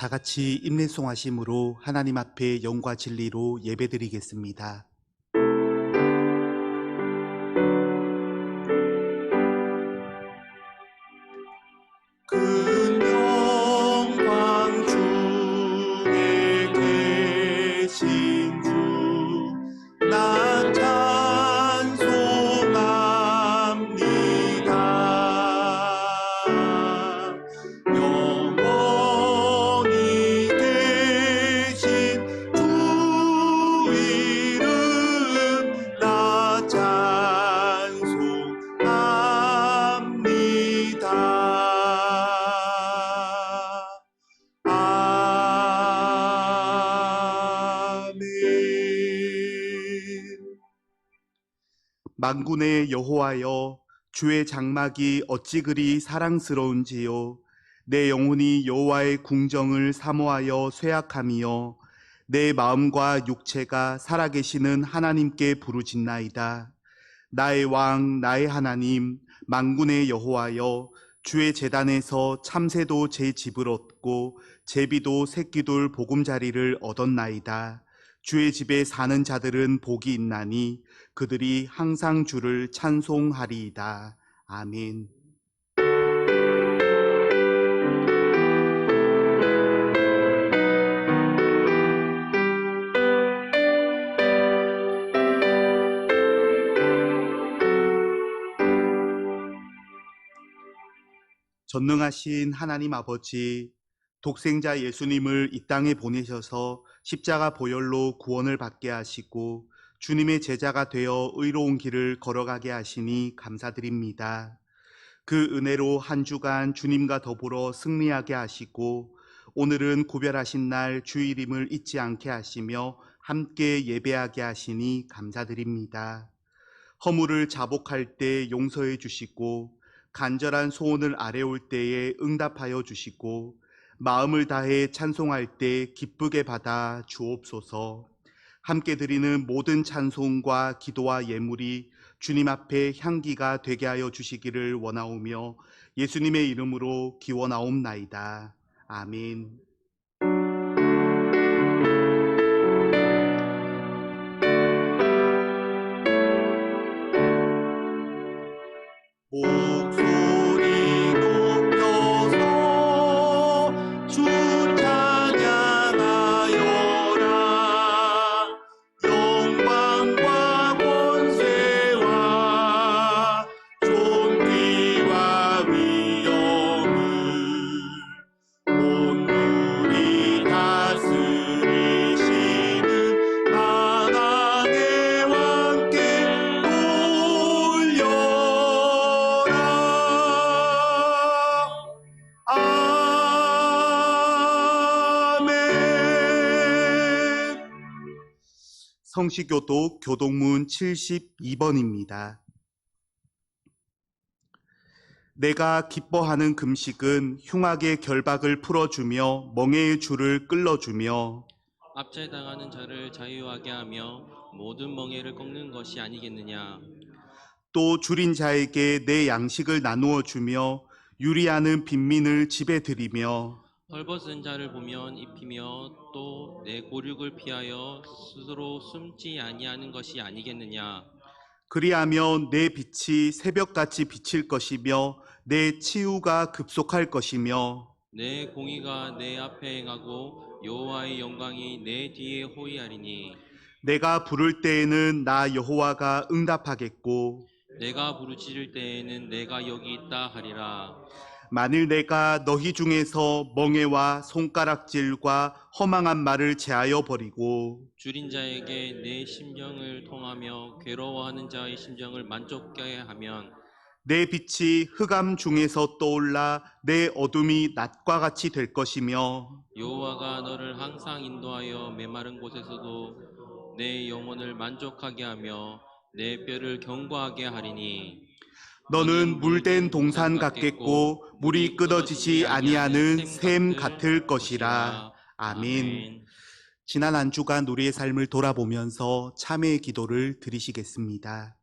다 같이 인내송하심으로 하나님 앞에 영과 진리로 예배드리겠습니다. 큰 영광 중에 계신 주 나 찬송합니다. 영원히 계신 주 이름 나 찬송합니다. 만군의 여호와여, 주의 장막이 어찌 그리 사랑스러운지요. 내 영혼이 여호와의 궁정을 사모하여 쇠약함이요, 내 마음과 육체가 살아계시는 하나님께 부르짖나이다. 나의 왕, 나의 하나님, 만군의 여호와여, 주의 제단에서 참새도 제 집을 얻고 제비도 새끼돌 보금자리를 얻었나이다. 주의 집에 사는 자들은 복이 있나니 그들이 항상 주를 찬송하리이다. 아멘. 전능하신 하나님 아버지, 독생자 예수님을 이 땅에 보내셔서 십자가 보혈로 구원을 받게 하시고 주님의 제자가 되어 의로운 길을 걸어가게 하시니 감사드립니다. 그 은혜로 한 주간 주님과 더불어 승리하게 하시고 오늘은 구별하신 날 주일임을 잊지 않게 하시며 함께 예배하게 하시니 감사드립니다. 허물을 자복할 때 용서해 주시고 간절한 소원을 아뢰올 때에 응답하여 주시고 마음을 다해 찬송할 때 기쁘게 받아 주옵소서. 함께 드리는 모든 찬송과 기도와 예물이 주님 앞에 향기가 되게 하여 주시기를 원하오며 예수님의 이름으로 기원하옵나이다. 아멘. 목소리 높여서 주 찬양하여라. 영광과 권세와 존귀와 위엄을 온누리 다스리시는 만왕의 왕께 성시교독 교독문 72번입니다. 내가 기뻐하는 금식은 흉악의 결박을 풀어주며 멍에의 줄을 끌어주며 압제당하는 자를 자유하게 하며 모든 멍에를 꺾는 것이 아니겠느냐. 또 줄인 자에게 내 양식을 나누어 주며 유리하는 빈민을 집에 들이며 헐벗은 자를 보면 입히며 또 내 고륙을 피하여 스스로 숨지 아니하는 것이 아니겠느냐. 그리하면 내 빛이 새벽같이 비칠 것이며 내 치유가 급속할 것이며 내 공의가 내 앞에 행하고 여호와의 영광이 내 뒤에 호위하리니. 내가 부를 때에는 나 여호와가 응답하겠고 내가 부르짖을 때에는 내가 여기 있다 하리라. 만일 내가 너희 중에서 멍에와 손가락질과 허망한 말을 제하여 버리고 줄인 자에게 내 심정을 통하며 괴로워하는 자의 심정을 만족케 하면 내 빛이 흑암 중에서 떠올라 내 어둠이 낮과 같이 될 것이며 여호와가 너를 항상 인도하여 메마른 곳에서도 내 영혼을 만족하게 하며 내 뼈를 견고하게 하리니. 너는 물된 동산 같겠고 물이 끊어지지 아니하는 샘 같을 것이라. 아멘. 지난 한 주간 우리의 삶을 돌아보면서 참회의 기도를 드리시겠습니다.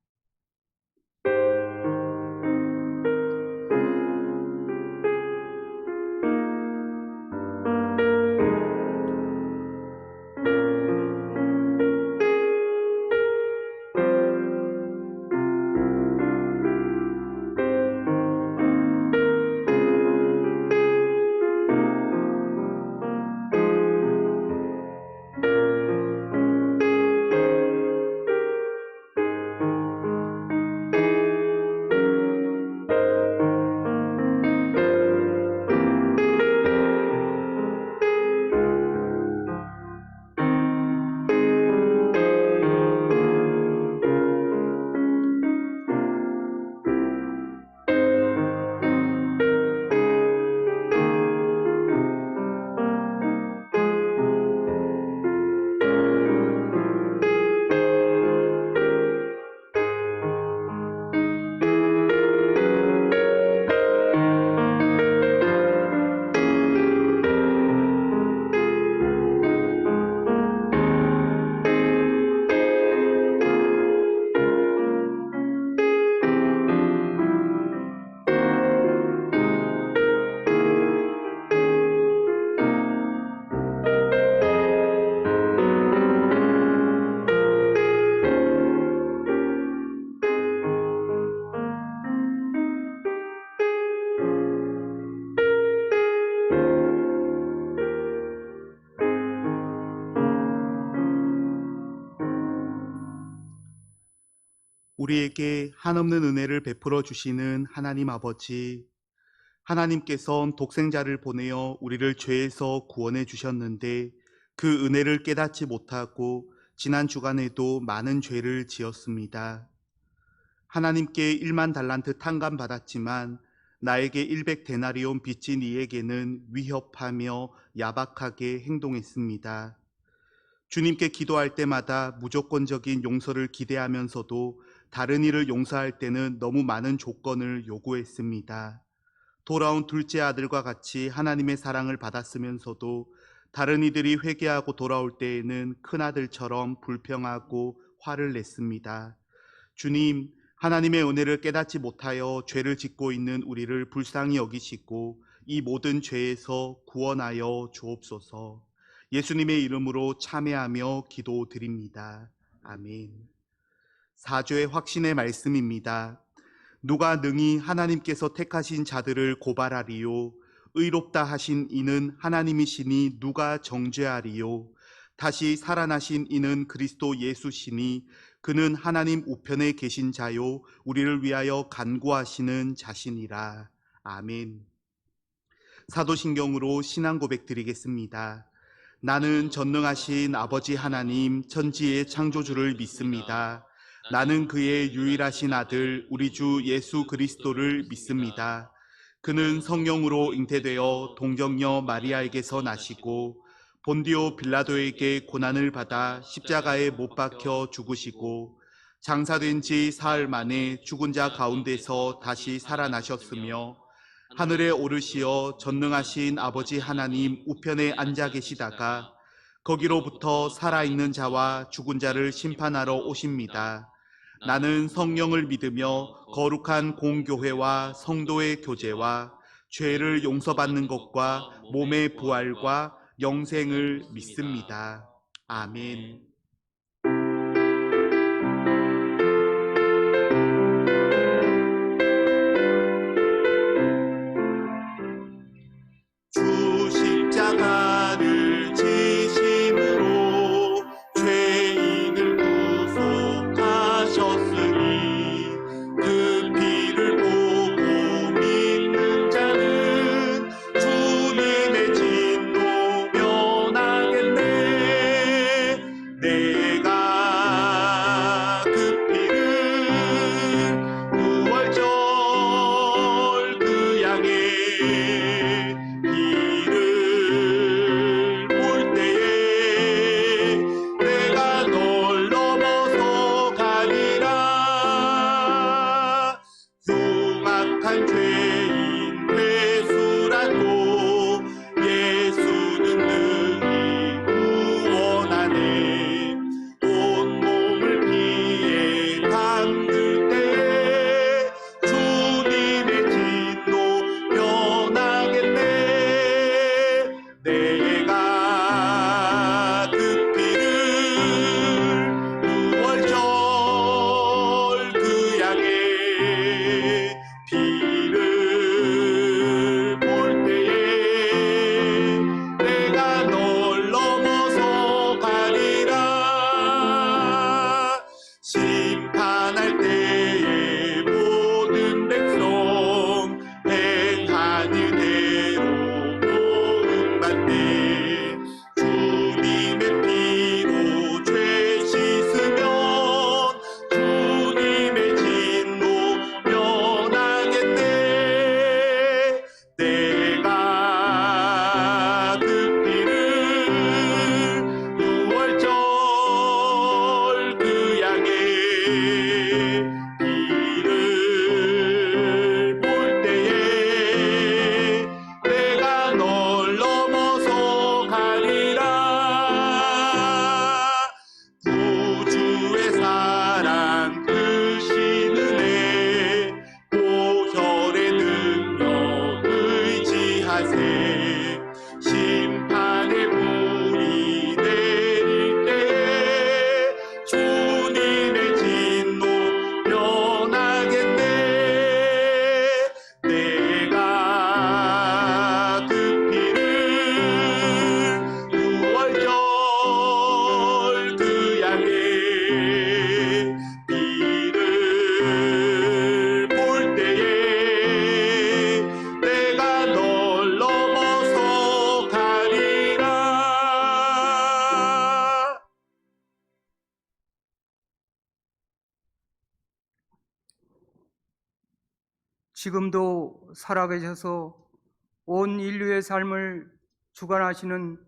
우리에게 한없는 은혜를 베풀어 주시는 하나님 아버지, 하나님께서 독생자를 보내어 우리를 죄에서 구원해 주셨는데 그 은혜를 깨닫지 못하고 지난 주간에도 많은 죄를 지었습니다. 하나님께 1만 달란트 탕감받았지만 나에게 100데나리온 빚진 이에게는 위협하며 야박하게 행동했습니다. 주님께 기도할 때마다 무조건적인 용서를 기대하면서도 다른 이를 용서할 때는 너무 많은 조건을 요구했습니다. 돌아온 둘째 아들과 같이 하나님의 사랑을 받았으면서도 다른 이들이 회개하고 돌아올 때에는 큰아들처럼 불평하고 화를 냈습니다. 주님, 하나님의 은혜를 깨닫지 못하여 죄를 짓고 있는 우리를 불쌍히 여기시고 이 모든 죄에서 구원하여 주옵소서. 예수님의 이름으로 참회하며 기도드립니다. 아멘. 사죄의 확신의 말씀입니다. 누가 능히 하나님께서 택하신 자들을 고발하리요? 의롭다 하신 이는 하나님이시니 누가 정죄하리요? 다시 살아나신 이는 그리스도 예수시니 그는 하나님 우편에 계신 자요 우리를 위하여 간구하시는 자신이라. 아멘. 사도신경으로 신앙 고백 드리겠습니다. 나는 전능하신 아버지 하나님 천지의 창조주를 믿습니다. 나는 그의 유일하신 아들 우리 주 예수 그리스도를 믿습니다. 그는 성령으로 잉태되어 동정녀 마리아에게서 나시고 본디오 빌라도에게 고난을 받아 십자가에 못 박혀 죽으시고 장사된 지 사흘 만에 죽은 자 가운데서 다시 살아나셨으며 하늘에 오르시어 전능하신 아버지 하나님 우편에 앉아 계시다가 거기로부터 살아있는 자와 죽은 자를 심판하러 오십니다. 나는 성령을 믿으며 거룩한 공교회와 성도의 교제와 죄를 용서받는 것과 몸의 부활과 영생을 믿습니다. 아멘. 주 십자가를 지심으로 죄인을 구속하셨으니 그 피를 보고 믿는 자는 주님의 진노 면하겠네. 내가 그 피를 유월절 그 양의 피를 볼 때에 내가 널 넘어서 가리라. 흉악한 죄인 회수라도 예수는 능히 구원하네. 온몸을 피에 담글 때 주님의 진노 면하겠네. 내가 그 피를 유월절 그 양의 피를 볼 때에 내가 널 넘어서 가리라. 심판할 때에 모든 백성 행한 일대로 보응받네. 주님의 피로 죄 씻으면 주님의 진노 면하겠네. 내가 그 피를 유월절 그 양의 피를 볼 때에 내가 널 넘어서 가리라. 구주의 사랑 크신 은혜 보혈의 능력 의지하세. 심판의 불이 내릴 때 주님의 진노 면하겠네. 내가 그 피를 유월절 그 양의 피를 지금도 살아계셔서 온 인류의 삶을 주관하시는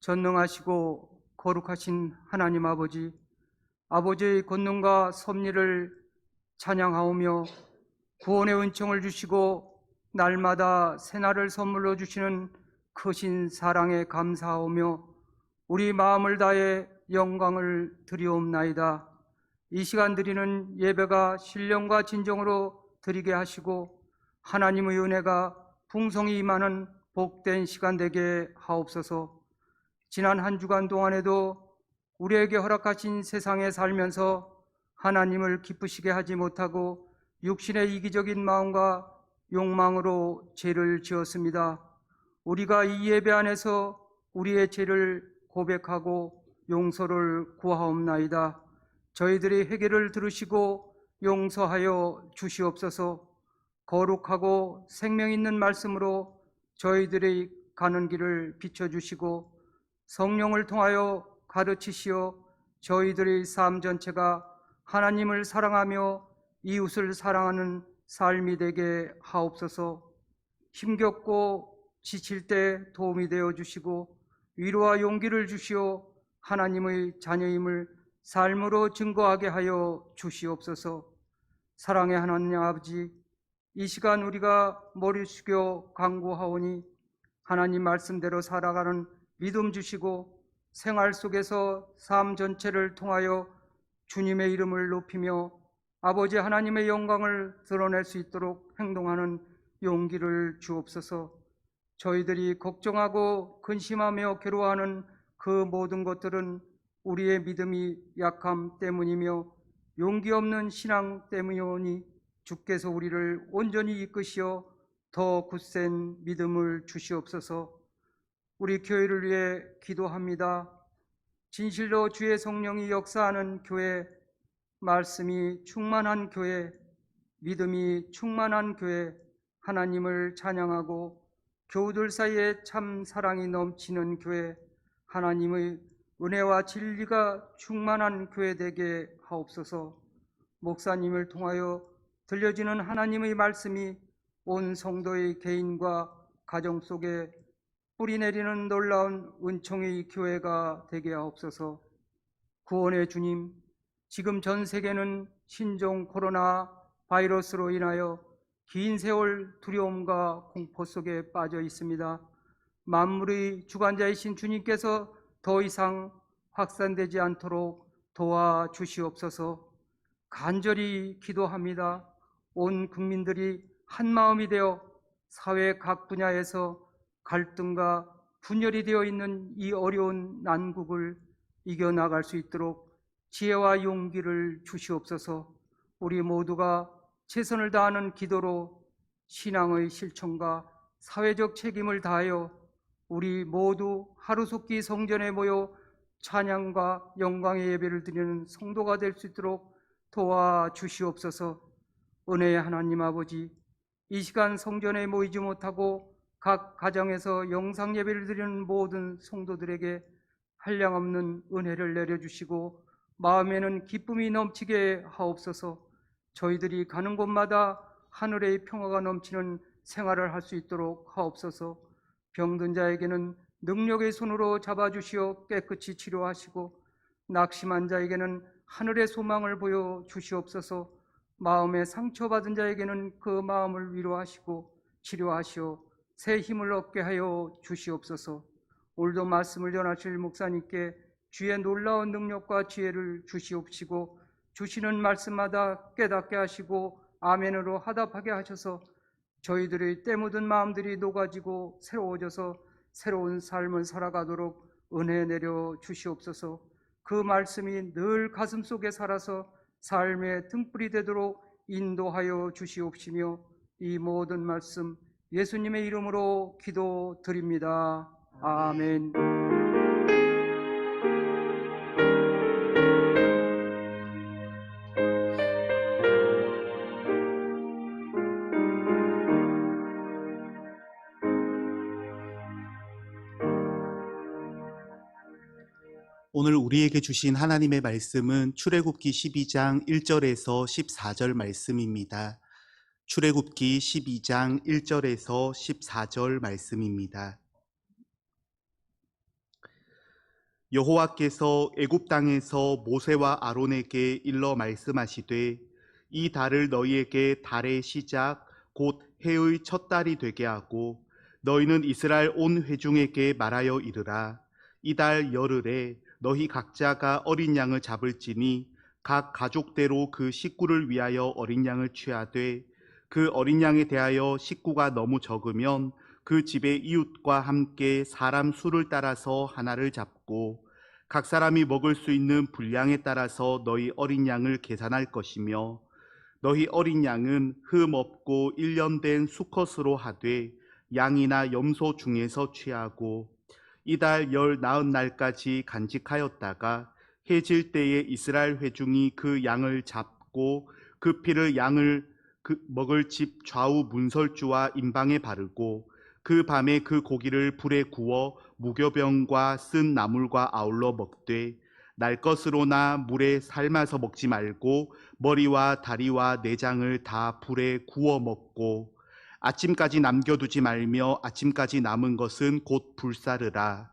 전능하시고 거룩하신 하나님 아버지, 아버지의 권능과 섭리를 찬양하오며 구원의 은총을 주시고 날마다 새날을 선물로 주시는 크신 사랑에 감사하오며 우리 마음을 다해 영광을 드리옵나이다. 이 시간 드리는 예배가 신령과 진정으로 드리게 하시고 하나님의 은혜가 풍성히 임하는 복된 시간 되게 하옵소서. 지난 한 주간 동안에도 우리에게 허락하신 세상에 살면서 하나님을 기쁘시게 하지 못하고 육신의 이기적인 마음과 욕망으로 죄를 지었습니다. 우리가 이 예배 안에서 우리의 죄를 고백하고 용서를 구하옵나이다. 저희들의 회개를 들으시고 용서하여 주시옵소서. 거룩하고 생명 있는 말씀으로 저희들의 가는 길을 비춰주시고 성령을 통하여 가르치시어 저희들의 삶 전체가 하나님을 사랑하며 이웃을 사랑하는 삶이 되게 하옵소서. 힘겹고 지칠 때 도움이 되어 주시고 위로와 용기를 주시어 하나님의 자녀임을 삶으로 증거하게 하여 주시옵소서. 사랑의 하나님 아버지, 이 시간 우리가 머리 숙여 간구하오니 하나님 말씀대로 살아가는 믿음 주시고 생활 속에서 삶 전체를 통하여 주님의 이름을 높이며 아버지 하나님의 영광을 드러낼 수 있도록 행동하는 용기를 주옵소서. 저희들이 걱정하고 근심하며 괴로워하는 그 모든 것들은 우리의 믿음이 약함 때문이며 용기 없는 신앙 때문이오니 주께서 우리를 온전히 이끄시어 더 굳센 믿음을 주시옵소서. 우리 교회를 위해 기도합니다. 진실로 주의 성령이 역사하는 교회, 말씀이 충만한 교회, 믿음이 충만한 교회, 하나님을 찬양하고 교우들 사이에 참 사랑이 넘치는 교회, 하나님의 은혜와 진리가 충만한 교회 되게 하옵소서. 목사님을 통하여 들려지는 하나님의 말씀이 온 성도의 개인과 가정 속에 뿌리 내리는 놀라운 은총의 교회가 되게 하옵소서. 구원의 주님, 지금 전 세계는 신종 코로나 바이러스로 인하여 긴 세월 두려움과 공포 속에 빠져 있습니다. 만물의 주관자이신 주님께서 더 이상 확산되지 않도록 도와주시옵소서. 간절히 기도합니다. 온 국민들이 한 마음이 되어 사회 각 분야에서 갈등과 분열이 되어 있는 이 어려운 난국을 이겨나갈 수 있도록 지혜와 용기를 주시옵소서. 우리 모두가 최선을 다하는 기도로 신앙의 실천과 사회적 책임을 다하여 우리 모두 하루속히 성전에 모여 찬양과 영광의 예배를 드리는 성도가 될 수 있도록 도와주시옵소서. 은혜의 하나님 아버지, 이 시간 성전에 모이지 못하고 각 가정에서 영상 예배를 드리는 모든 성도들에게 한량없는 은혜를 내려주시고 마음에는 기쁨이 넘치게 하옵소서. 저희들이 가는 곳마다 하늘의 평화가 넘치는 생활을 할 수 있도록 하옵소서. 병든 자에게는 능력의 손으로 잡아주시어 깨끗이 치료하시고 낙심한 자에게는 하늘의 소망을 보여 주시옵소서. 마음에 상처받은 자에게는 그 마음을 위로하시고 치료하시어 새 힘을 얻게 하여 주시옵소서. 오늘도 말씀을 전하실 목사님께 주의 놀라운 능력과 지혜를 주시옵시고 주시는 말씀마다 깨닫게 하시고 아멘으로 화답하게 하셔서 저희들의 때 묻은 마음들이 녹아지고 새로워져서 새로운 삶을 살아가도록 은혜 내려 주시옵소서. 그 말씀이 늘 가슴속에 살아서 삶의 등불이 되도록 인도하여 주시옵시며 이 모든 말씀 예수님의 이름으로 기도드립니다. 아멘. 오늘 우리에게 주신 하나님의 말씀은 출애굽기 12장 1절에서 14절 말씀입니다. 출애굽기 12장 1절에서 14절 말씀입니다. 여호와께서 애굽 땅에서 모세와 아론에게 일러 말씀하시되 이 달을 너희에게 달의 시작 곧 해의 첫 달이 되게 하고 너희는 이스라엘 온 회중에게 말하여 이르라. 이 달 열흘에 너희 각자가 어린 양을 잡을지니 각 가족대로 그 식구를 위하여 어린 양을 취하되 그 어린 양에 대하여 식구가 너무 적으면 그 집의 이웃과 함께 사람 수를 따라서 하나를 잡고 각 사람이 먹을 수 있는 분량에 따라서 너희 어린 양을 계산할 것이며 너희 어린 양은 흠 없고 1년 된 수컷으로 하되 양이나 염소 중에서 취하고 이달 열 나흔 날까지 간직하였다가 해질 때에 이스라엘 회중이 그 양을 잡고 그 피를 양을 먹을 집 좌우 문설주와 임방에 바르고 그 밤에 그 고기를 불에 구워 무교병과 쓴 나물과 아울러 먹되 날 것으로나 물에 삶아서 먹지 말고 머리와 다리와 내장을 다 불에 구워 먹고 아침까지 남겨두지 말며 아침까지 남은 것은 곧 불사르라.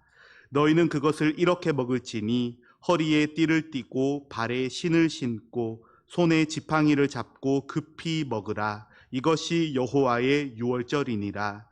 너희는 그것을 이렇게 먹을지니 허리에 띠를 띠고 발에 신을 신고 손에 지팡이를 잡고 급히 먹으라. 이것이 여호와의 유월절이니라.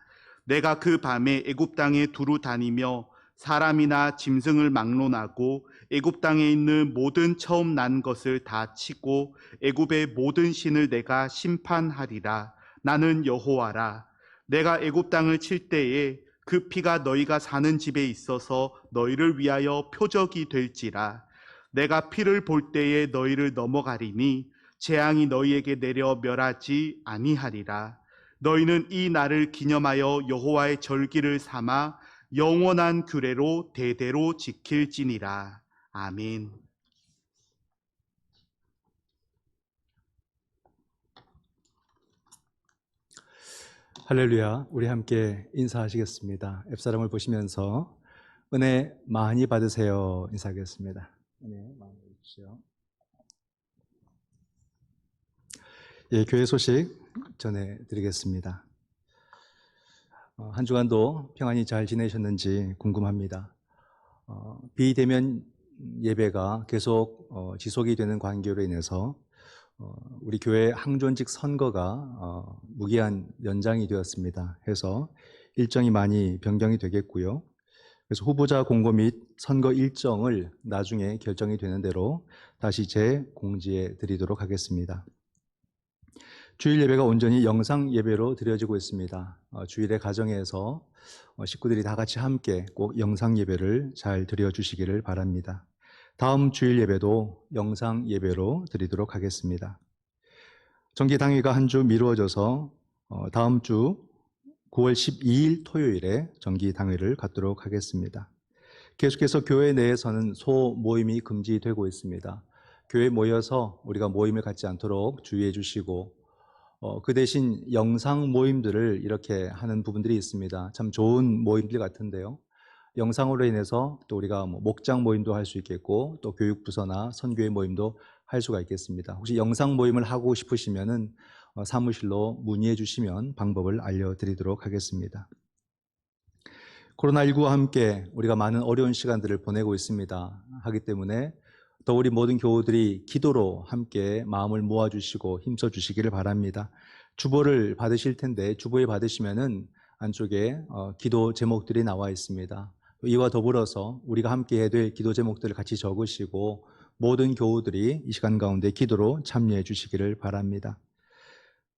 내가 그 밤에 애굽 땅에 두루 다니며 사람이나 짐승을 막론하고 애굽 땅에 있는 모든 처음 난 것을 다 치고 애굽의 모든 신을 내가 심판하리라. 나는 여호와라. 내가 애굽 땅을 칠 때에 그 피가 너희가 사는 집에 있어서 너희를 위하여 표적이 될지라. 내가 피를 볼 때에 너희를 넘어가리니 재앙이 너희에게 내려 멸하지 아니하리라. 너희는 이 날을 기념하여 여호와의 절기를 삼아 영원한 규례로 대대로 지킬지니라. 아멘. 할렐루야. 우리 함께 인사하시겠습니다. 앱사람을 보시면서 은혜 많이 받으세요. 인사하겠습니다. 은혜 많이 받으십시오. 예, 교회 소식 전해드리겠습니다. 한 주간도 평안히 잘 지내셨는지 궁금합니다. 비대면 예배가 계속 지속이 되는 관계로 인해서 우리 교회 항존직 선거가 무기한 연장이 되었습니다. 해서 일정이 많이 변경이 되겠고요. 그래서 후보자 공고 및 선거 일정을 나중에 결정이 되는 대로 다시 재공지해 드리도록 하겠습니다. 주일 예배가 온전히 영상 예배로 드려지고 있습니다. 주일에 가정에서 식구들이 다 같이 함께 꼭 영상 예배를 잘 드려주시기를 바랍니다. 다음 주일 예배도 영상 예배로 드리도록 하겠습니다. 정기 당회가 한 주 미루어져서 다음 주 9월 12일 토요일에 정기 당회를 갖도록 하겠습니다. 계속해서 교회 내에서는 소모임이 금지되고 있습니다. 교회에 모여서 우리가 모임을 갖지 않도록 주의해 주시고 그 대신 영상 모임들을 이렇게 하는 부분들이 있습니다. 참 좋은 모임들 같은데요. 영상으로 인해서 또 우리가 목장 모임도 할 수 있겠고 또 교육부서나 선교회 모임도 할 수가 있겠습니다. 혹시 영상 모임을 하고 싶으시면은 사무실로 문의해 주시면 방법을 알려드리도록 하겠습니다. 코로나19와 함께 우리가 많은 어려운 시간들을 보내고 있습니다. 하기 때문에 또 우리 모든 교우들이 기도로 함께 마음을 모아주시고 힘써 주시기를 바랍니다. 주보를 받으실 텐데 주보에 받으시면은 안쪽에 기도 제목들이 나와 있습니다. 이와 더불어서 우리가 함께 해야 될 기도 제목들을 같이 적으시고 모든 교우들이 이 시간 가운데 기도로 참여해 주시기를 바랍니다.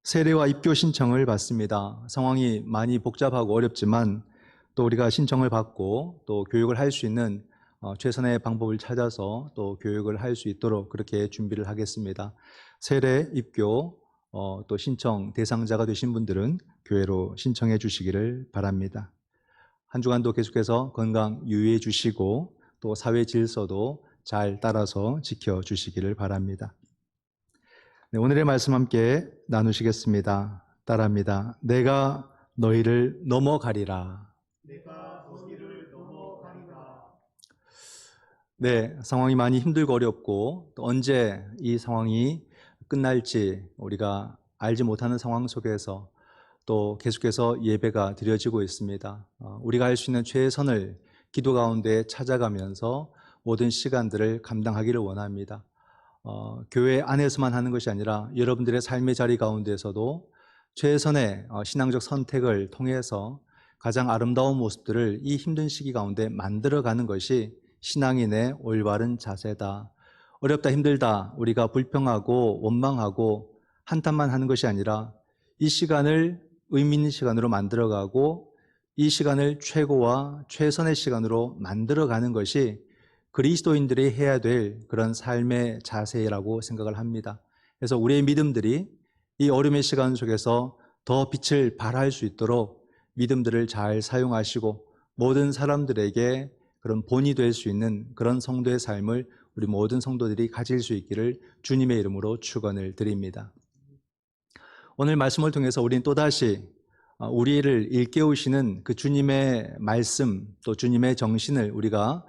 세례와 입교 신청을 받습니다. 상황이 많이 복잡하고 어렵지만 또 우리가 신청을 받고 또 교육을 할 수 있는 최선의 방법을 찾아서 또 교육을 할 수 있도록 그렇게 준비를 하겠습니다. 세례, 입교, 또 신청 대상자가 되신 분들은 교회로 신청해 주시기를 바랍니다. 한 주간도 계속해서 건강 유의해 주시고 또 사회 질서도 잘 따라서 지켜주시기를 바랍니다. 네, 오늘의 말씀 함께 나누시겠습니다. 따라합니다. 내가 너희를 넘어가리라. 내가 너희를 넘어가리라. 네, 상황이 많이 힘들고 어렵고 또 언제 이 상황이 끝날지 우리가 알지 못하는 상황 속에서 또 계속해서 예배가 드려지고 있습니다. 우리가 할 수 있는 최선을 기도 가운데 찾아가면서 모든 시간들을 감당하기를 원합니다. 교회 안에서만 하는 것이 아니라 여러분들의 삶의 자리 가운데서도 최선의 신앙적 선택을 통해서 가장 아름다운 모습들을 이 힘든 시기 가운데 만들어가는 것이 신앙인의 올바른 자세다. 어렵다 힘들다 우리가 불평하고 원망하고 한탄만 하는 것이 아니라 이 시간을 의미 있는 시간으로 만들어가고 이 시간을 최고와 최선의 시간으로 만들어가는 것이 그리스도인들이 해야 될 그런 삶의 자세라고 생각을 합니다. 그래서 우리의 믿음들이 이 어려움의 시간 속에서 더 빛을 발할 수 있도록 믿음들을 잘 사용하시고 모든 사람들에게 그런 본이 될 수 있는 그런 성도의 삶을 우리 모든 성도들이 가질 수 있기를 주님의 이름으로 축원을 드립니다. 오늘 말씀을 통해서 우리는 또다시 우리를 일깨우시는 그 주님의 말씀 또 주님의 정신을 우리가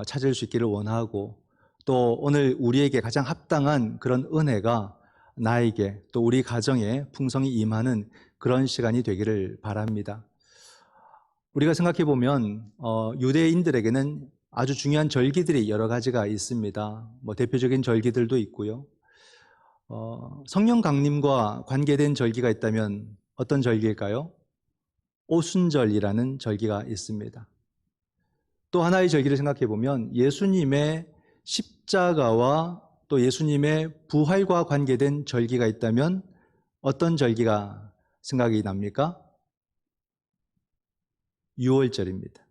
찾을 수 있기를 원하고 또 오늘 우리에게 가장 합당한 그런 은혜가 나에게 또 우리 가정에 풍성히 임하는 그런 시간이 되기를 바랍니다. 우리가 생각해 보면 유대인들에게는 아주 중요한 절기들이 여러 가지가 있습니다. 대표적인 절기들도 있고요. 성령 강림과 관계된 절기가 있다면 어떤 절기일까요? 오순절이라는 절기가 있습니다. 또 하나의 절기를 생각해 보면 예수님의 십자가와 또 예수님의 부활과 관계된 절기가 있다면 어떤 절기가 생각이 납니까? 유월절입니다.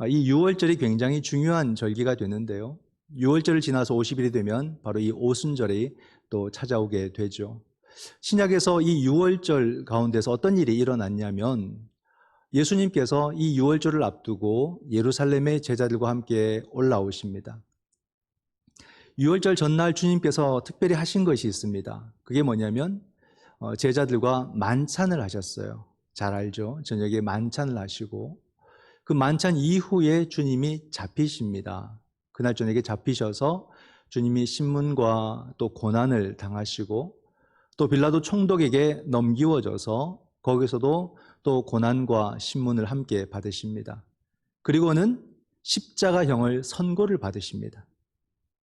이 유월절이 굉장히 중요한 절기가 되는데요. 유월절을 지나서 50일이 되면 바로 이 오순절이 또 찾아오게 되죠. 신약에서 이 유월절 가운데서 어떤 일이 일어났냐면 예수님께서 이 유월절을 앞두고 예루살렘의 제자들과 함께 올라오십니다. 유월절 전날 주님께서 특별히 하신 것이 있습니다. 그게 뭐냐면 제자들과 만찬을 하셨어요. 잘 알죠? 저녁에 만찬을 하시고 그 만찬 이후에 주님이 잡히십니다. 그날 저녁에 잡히셔서 주님이 신문과 또 고난을 당하시고 또 빌라도 총독에게 넘기워져서 거기서도 또 고난과 신문을 함께 받으십니다. 그리고는 십자가형을 선고를 받으십니다.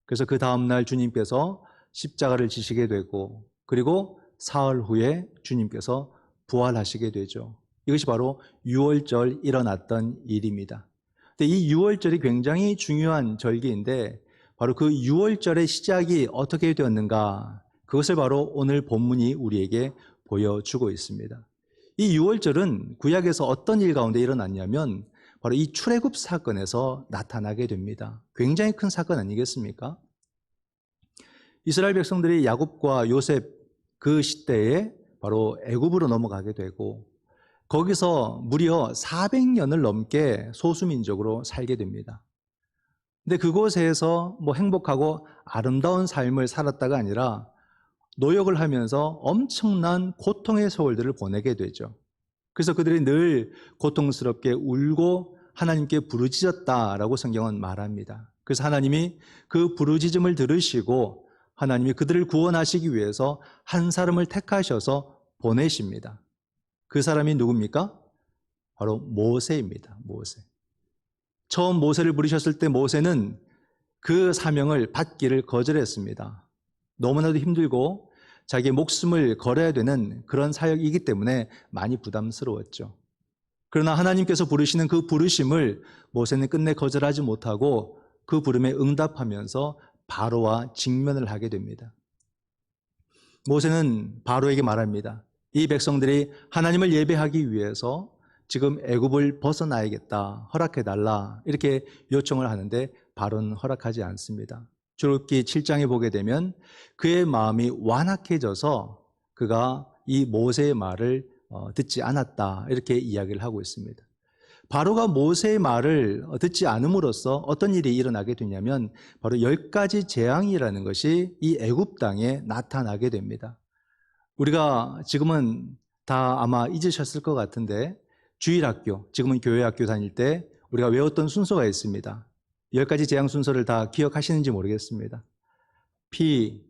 그래서 그 다음날 주님께서 십자가를 지시게 되고 그리고 사흘 후에 주님께서 부활하시게 되죠. 이것이 바로 유월절 일어났던 일입니다. 근데 이 유월절이 굉장히 중요한 절기인데 바로 그 유월절의 시작이 어떻게 되었는가 그것을 바로 오늘 본문이 우리에게 보여주고 있습니다. 이 유월절은 구약에서 어떤 일 가운데 일어났냐면 바로 이 출애굽 사건에서 나타나게 됩니다. 굉장히 큰 사건 아니겠습니까? 이스라엘 백성들이 야곱과 요셉 그 시대에 바로 애굽으로 넘어가게 되고 거기서 무려 400년을 넘게 소수민족으로 살게 됩니다. 근데 그곳에서 행복하고 아름다운 삶을 살았다가 아니라 노역을 하면서 엄청난 고통의 세월들을 보내게 되죠. 그래서 그들이 늘 고통스럽게 울고 하나님께 부르짖었다라고 성경은 말합니다. 그래서 하나님이 그 부르짖음을 들으시고 하나님이 그들을 구원하시기 위해서 한 사람을 택하셔서 보내십니다. 그 사람이 누굽니까? 바로 모세입니다. 모세. 처음 모세를 부르셨을 때 모세는 그 사명을 받기를 거절했습니다. 너무나도 힘들고 자기의 목숨을 걸어야 되는 그런 사역이기 때문에 많이 부담스러웠죠. 그러나 하나님께서 부르시는 그 부르심을 모세는 끝내 거절하지 못하고 그 부름에 응답하면서 바로와 직면을 하게 됩니다. 모세는 바로에게 말합니다. 이 백성들이 하나님을 예배하기 위해서 지금 애굽을 벗어나야겠다, 허락해달라 이렇게 요청을 하는데 바로는 허락하지 않습니다. 출애굽기 7장에 보게 되면 그의 마음이 완악해져서 그가 이 모세의 말을 듣지 않았다 이렇게 이야기를 하고 있습니다. 바로가 모세의 말을 듣지 않음으로써 어떤 일이 일어나게 되냐면 바로 10가지 재앙이라는 것이 이 애굽 땅에 나타나게 됩니다. 우리가 지금은 다 아마 잊으셨을 것 같은데 주일학교, 지금은 교회학교 다닐 때 우리가 외웠던 순서가 있습니다. 10가지 재앙 순서를 다 기억하시는지 모르겠습니다. 피,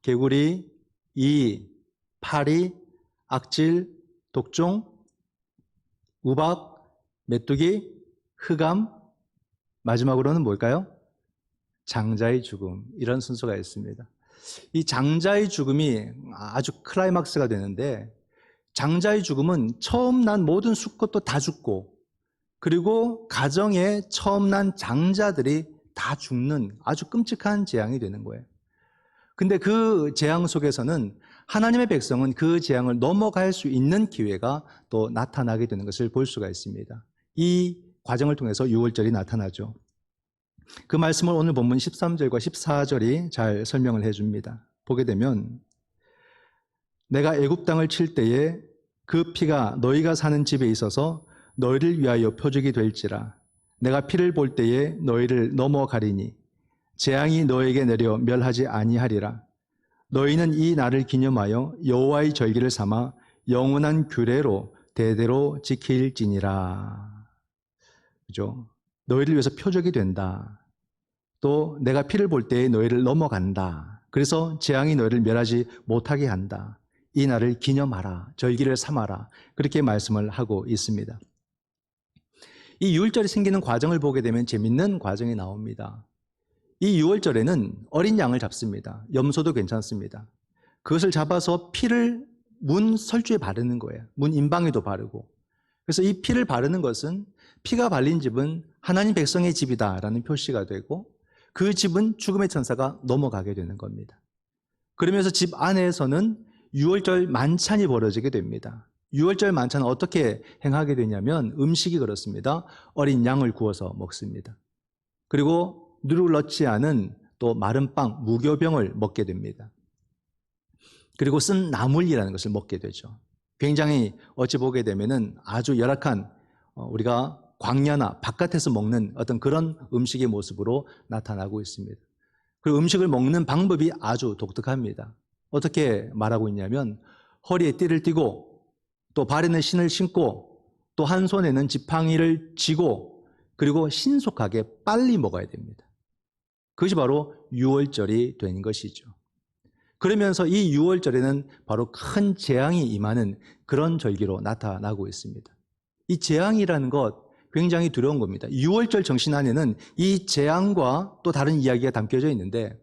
개구리, 이, 파리, 악질, 독종, 우박, 메뚜기, 흑암, 마지막으로는 뭘까요? 장자의 죽음. 이런 순서가 있습니다. 이 장자의 죽음이 아주 클라이막스가 되는데, 장자의 죽음은 처음 난 모든 수컷도 다 죽고, 그리고 가정에 처음 난 장자들이 다 죽는 아주 끔찍한 재앙이 되는 거예요. 근데 그 재앙 속에서는 하나님의 백성은 그 재앙을 넘어갈 수 있는 기회가 또 나타나게 되는 것을 볼 수가 있습니다. 이 과정을 통해서 6월절이 나타나죠. 그 말씀을 오늘 본문 13절과 14절이 잘 설명을 해줍니다. 보게 되면 내가 애굽 땅을 칠 때에 그 피가 너희가 사는 집에 있어서 너희를 위하여 표적이 될지라. 내가 피를 볼 때에 너희를 넘어가리니 재앙이 너에게 내려 멸하지 아니하리라. 너희는 이 날을 기념하여 여호와의 절기를 삼아 영원한 규례로 대대로 지킬지니라. 그죠? 너희를 위해서 표적이 된다. 또 내가 피를 볼 때에 너희를 넘어간다. 그래서 재앙이 너희를 멸하지 못하게 한다. 이 날을 기념하라. 절기를 삼아라. 그렇게 말씀을 하고 있습니다. 이 6월절이 생기는 과정을 보게 되면 재밌는 과정이 나옵니다. 이 6월절에는 어린 양을 잡습니다. 염소도 괜찮습니다. 그것을 잡아서 피를 문 설주에 바르는 거예요. 문 임방에도 바르고. 그래서 이 피를 바르는 것은 피가 발린 집은 하나님 백성의 집이다라는 표시가 되고, 그 집은 죽음의 천사가 넘어가게 되는 겁니다. 그러면서 집 안에서는 6월절 만찬이 벌어지게 됩니다. 6월절 만찬은 어떻게 행하게 되냐면 음식이 그렇습니다. 어린 양을 구워서 먹습니다. 그리고 누룩을 넣지 않은 또 마른 빵, 무교병을 먹게 됩니다. 그리고 쓴 나물이라는 것을 먹게 되죠. 굉장히 어찌 보게 되면은 아주 열악한 우리가 광야나 바깥에서 먹는 어떤 그런 음식의 모습으로 나타나고 있습니다. 그 음식을 먹는 방법이 아주 독특합니다. 어떻게 말하고 있냐면 허리에 띠를 띠고 또 발에는 신을 신고 또 한 손에는 지팡이를 쥐고 그리고 신속하게 빨리 먹어야 됩니다. 그것이 바로 6월절이 된 것이죠. 그러면서 이 6월절에는 바로 큰 재앙이 임하는 그런 절기로 나타나고 있습니다. 이 재앙이라는 것 굉장히 두려운 겁니다. 6월절 정신 안에는 이 재앙과 또 다른 이야기가 담겨져 있는데,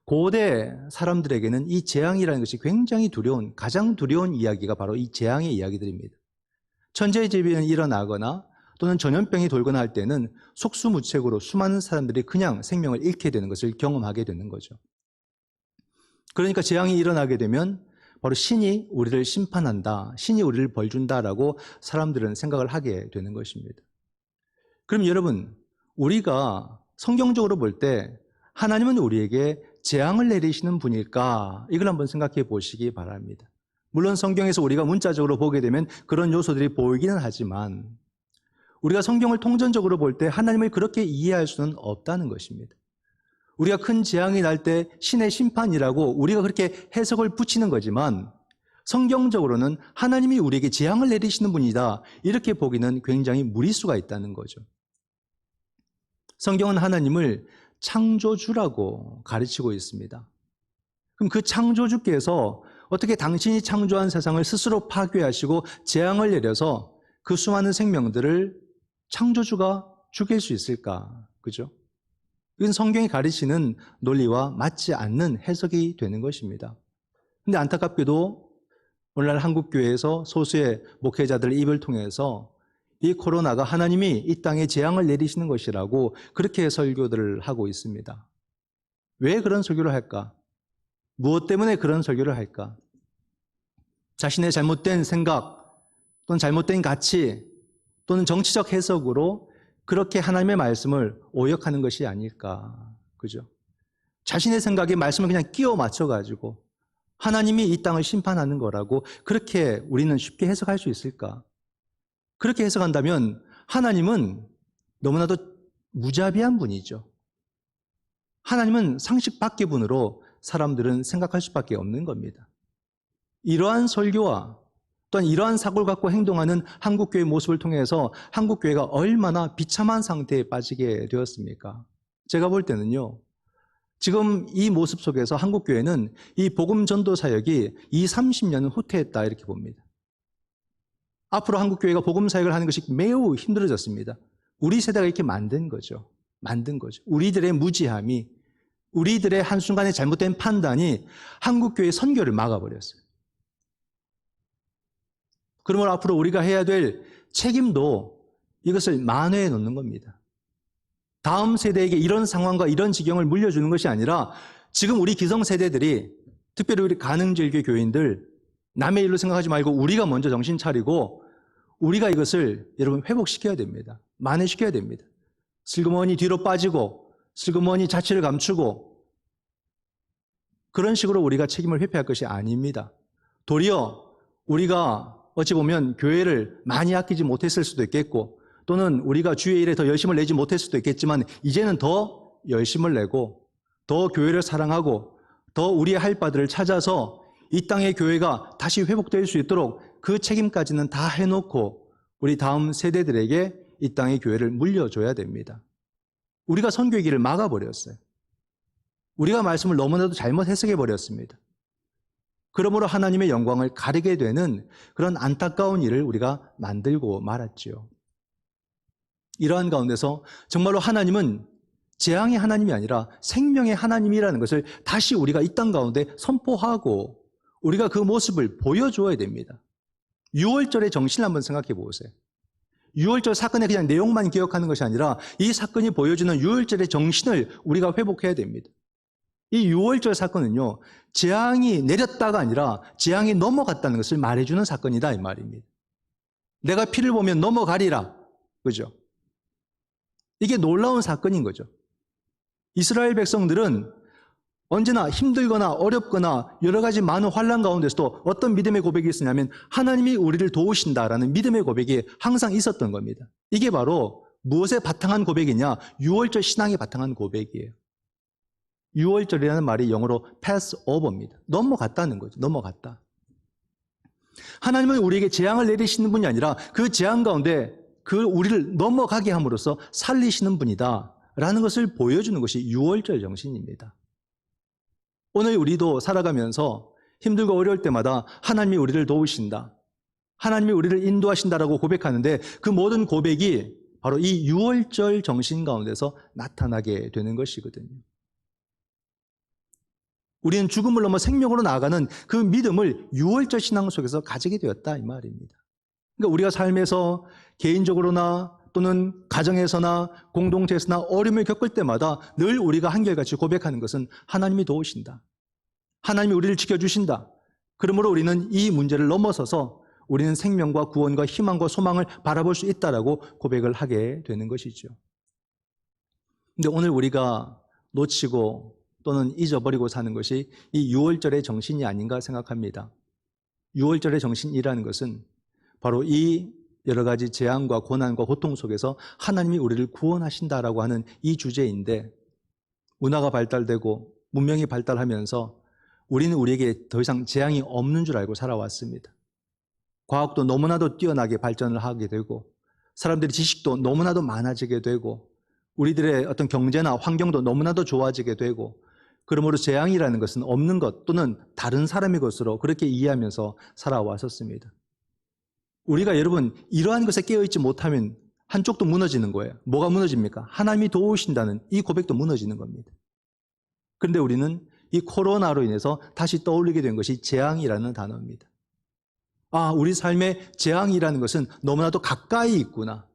고대 사람들에게는 이 재앙이라는 것이 굉장히 두려운, 가장 두려운 이야기가 바로 이 재앙의 이야기들입니다. 천재지변이 일어나거나 또는 전염병이 돌거나 할 때는 속수무책으로 수많은 사람들이 그냥 생명을 잃게 되는 것을 경험하게 되는 거죠. 그러니까 재앙이 일어나게 되면 바로 신이 우리를 심판한다, 신이 우리를 벌준다라고 사람들은 생각을 하게 되는 것입니다. 그럼 여러분, 우리가 성경적으로 볼 때 하나님은 우리에게 재앙을 내리시는 분일까? 이걸 한번 생각해 보시기 바랍니다. 물론 성경에서 우리가 문자적으로 보게 되면 그런 요소들이 보이기는 하지만 우리가 성경을 통전적으로 볼 때 하나님을 그렇게 이해할 수는 없다는 것입니다. 우리가 큰 재앙이 날 때 신의 심판이라고 우리가 그렇게 해석을 붙이는 거지만 성경적으로는 하나님이 우리에게 재앙을 내리시는 분이다, 이렇게 보기는 굉장히 무리수가 있다는 거죠. 성경은 하나님을 창조주라고 가르치고 있습니다. 그럼 그 창조주께서 어떻게 당신이 창조한 세상을 스스로 파괴하시고 재앙을 내려서 그 수많은 생명들을 창조주가 죽일 수 있을까? 그죠? 이건 성경이 가르치는 논리와 맞지 않는 해석이 되는 것입니다. 근데 안타깝게도 오늘날 한국교회에서 소수의 목회자들의 입을 통해서 이 코로나가 하나님이 이 땅에 재앙을 내리시는 것이라고 그렇게 설교들을 하고 있습니다. 왜 그런 설교를 할까? 무엇 때문에 그런 설교를 할까? 자신의 잘못된 생각 또는 잘못된 가치 또는 정치적 해석으로 그렇게 하나님의 말씀을 오역하는 것이 아닐까? 그죠? 자신의 생각에 말씀을 그냥 끼워 맞춰가지고 하나님이 이 땅을 심판하는 거라고 그렇게 우리는 쉽게 해석할 수 있을까? 그렇게 해석한다면 하나님은 너무나도 무자비한 분이죠. 하나님은 상식 밖의 분으로 사람들은 생각할 수밖에 없는 겁니다. 이러한 설교와 또한 이러한 사고를 갖고 행동하는 한국교회의 모습을 통해서 한국교회가 얼마나 비참한 상태에 빠지게 되었습니까? 제가 볼 때는요, 지금 이 모습 속에서 한국교회는 이 복음 전도 사역이 30년은 후퇴했다 이렇게 봅니다. 앞으로 한국교회가 복음 사역을 하는 것이 매우 힘들어졌습니다. 우리 세대가 이렇게 만든 거죠. 우리들의 무지함이, 우리들의 한순간의 잘못된 판단이 한국교회의 선교를 막아버렸어요. 그러므로 앞으로 우리가 해야 될 책임도 이것을 만회해 놓는 겁니다. 다음 세대에게 이런 상황과 이런 지경을 물려주는 것이 아니라 지금 우리 기성세대들이, 특별히 우리 가능절교 교인들, 남의 일로 생각하지 말고 우리가 먼저 정신 차리고 우리가 이것을 여러분 회복시켜야 됩니다. 만회시켜야 됩니다. 슬그머니 뒤로 빠지고 슬그머니 자취를 감추고 그런 식으로 우리가 책임을 회피할 것이 아닙니다. 도리어 우리가 어찌 보면 교회를 많이 아끼지 못했을 수도 있겠고 또는 우리가 주의 일에 더 열심을 내지 못했을 수도 있겠지만 이제는 더 열심을 내고 더 교회를 사랑하고 더 우리의 할 바들을 찾아서 이 땅의 교회가 다시 회복될 수 있도록 그 책임까지는 다 해놓고 우리 다음 세대들에게 이 땅의 교회를 물려줘야 됩니다. 우리가 선교의 길을 막아버렸어요. 우리가 말씀을 너무나도 잘못 해석해버렸습니다. 그러므로 하나님의 영광을 가리게 되는 그런 안타까운 일을 우리가 만들고 말았죠. 이러한 가운데서 정말로 하나님은 재앙의 하나님이 아니라 생명의 하나님이라는 것을 다시 우리가 이 땅 가운데 선포하고 우리가 그 모습을 보여줘야 됩니다. 6월절의 정신을 한번 생각해 보세요. 6월절 사건의 그냥 내용만 기억하는 것이 아니라 이 사건이 보여주는 6월절의 정신을 우리가 회복해야 됩니다. 이 6월절 사건은요, 재앙이 내렸다가 아니라 재앙이 넘어갔다는 것을 말해주는 사건이다 이 말입니다. 내가 피를 보면 넘어가리라. 그죠? 이게 놀라운 사건인 거죠. 이스라엘 백성들은 언제나 힘들거나 어렵거나 여러 가지 많은 환난 가운데서도 어떤 믿음의 고백이 있었냐면 하나님이 우리를 도우신다라는 믿음의 고백이 항상 있었던 겁니다. 이게 바로 무엇에 바탕한 고백이냐? 6월절 신앙에 바탕한 고백이에요. 6월절이라는 말이 영어로 pass over입니다. 넘어갔다는 거죠. 넘어갔다. 하나님은 우리에게 재앙을 내리시는 분이 아니라 그 재앙 가운데 그 우리를 넘어가게 함으로써 살리시는 분이다 라는 것을 보여주는 것이 6월절 정신입니다. 오늘 우리도 살아가면서 힘들고 어려울 때마다 하나님이 우리를 도우신다, 하나님이 우리를 인도하신다라고 고백하는데 그 모든 고백이 바로 이 6월절 정신 가운데서 나타나게 되는 것이거든요. 우리는 죽음을 넘어 생명으로 나아가는 그 믿음을 6월절 신앙 속에서 가지게 되었다 이 말입니다. 그러니까 우리가 삶에서 개인적으로나 또는 가정에서나 공동체에서나 어려움을 겪을 때마다 늘 우리가 한결같이 고백하는 것은 하나님이 도우신다, 하나님이 우리를 지켜주신다. 그러므로 우리는 이 문제를 넘어서서 우리는 생명과 구원과 희망과 소망을 바라볼 수 있다라고 고백을 하게 되는 것이죠. 근데 오늘 우리가 놓치고 또는 잊어버리고 사는 것이 이 6월절의 정신이 아닌가 생각합니다. 6월절의 정신이라는 것은 바로 이 여러 가지 재앙과 고난과 고통 속에서 하나님이 우리를 구원하신다라고 하는 이 주제인데, 문화가 발달되고 문명이 발달하면서 우리는 우리에게 더 이상 재앙이 없는 줄 알고 살아왔습니다. 과학도 너무나도 뛰어나게 발전을 하게 되고 사람들의 지식도 너무나도 많아지게 되고 우리들의 어떤 경제나 환경도 너무나도 좋아지게 되고, 그러므로 재앙이라는 것은 없는 것 또는 다른 사람의 것으로 그렇게 이해하면서 살아왔었습니다. 우리가 여러분 이러한 것에 깨어있지 못하면 한쪽도 무너지는 거예요. 뭐가 무너집니까? 하나님이 도우신다는 이 고백도 무너지는 겁니다. 그런데 우리는 이 코로나로 인해서 다시 떠올리게 된 것이 재앙이라는 단어입니다. 아, 우리 삶의 재앙이라는 것은 너무나도 가까이 있구나.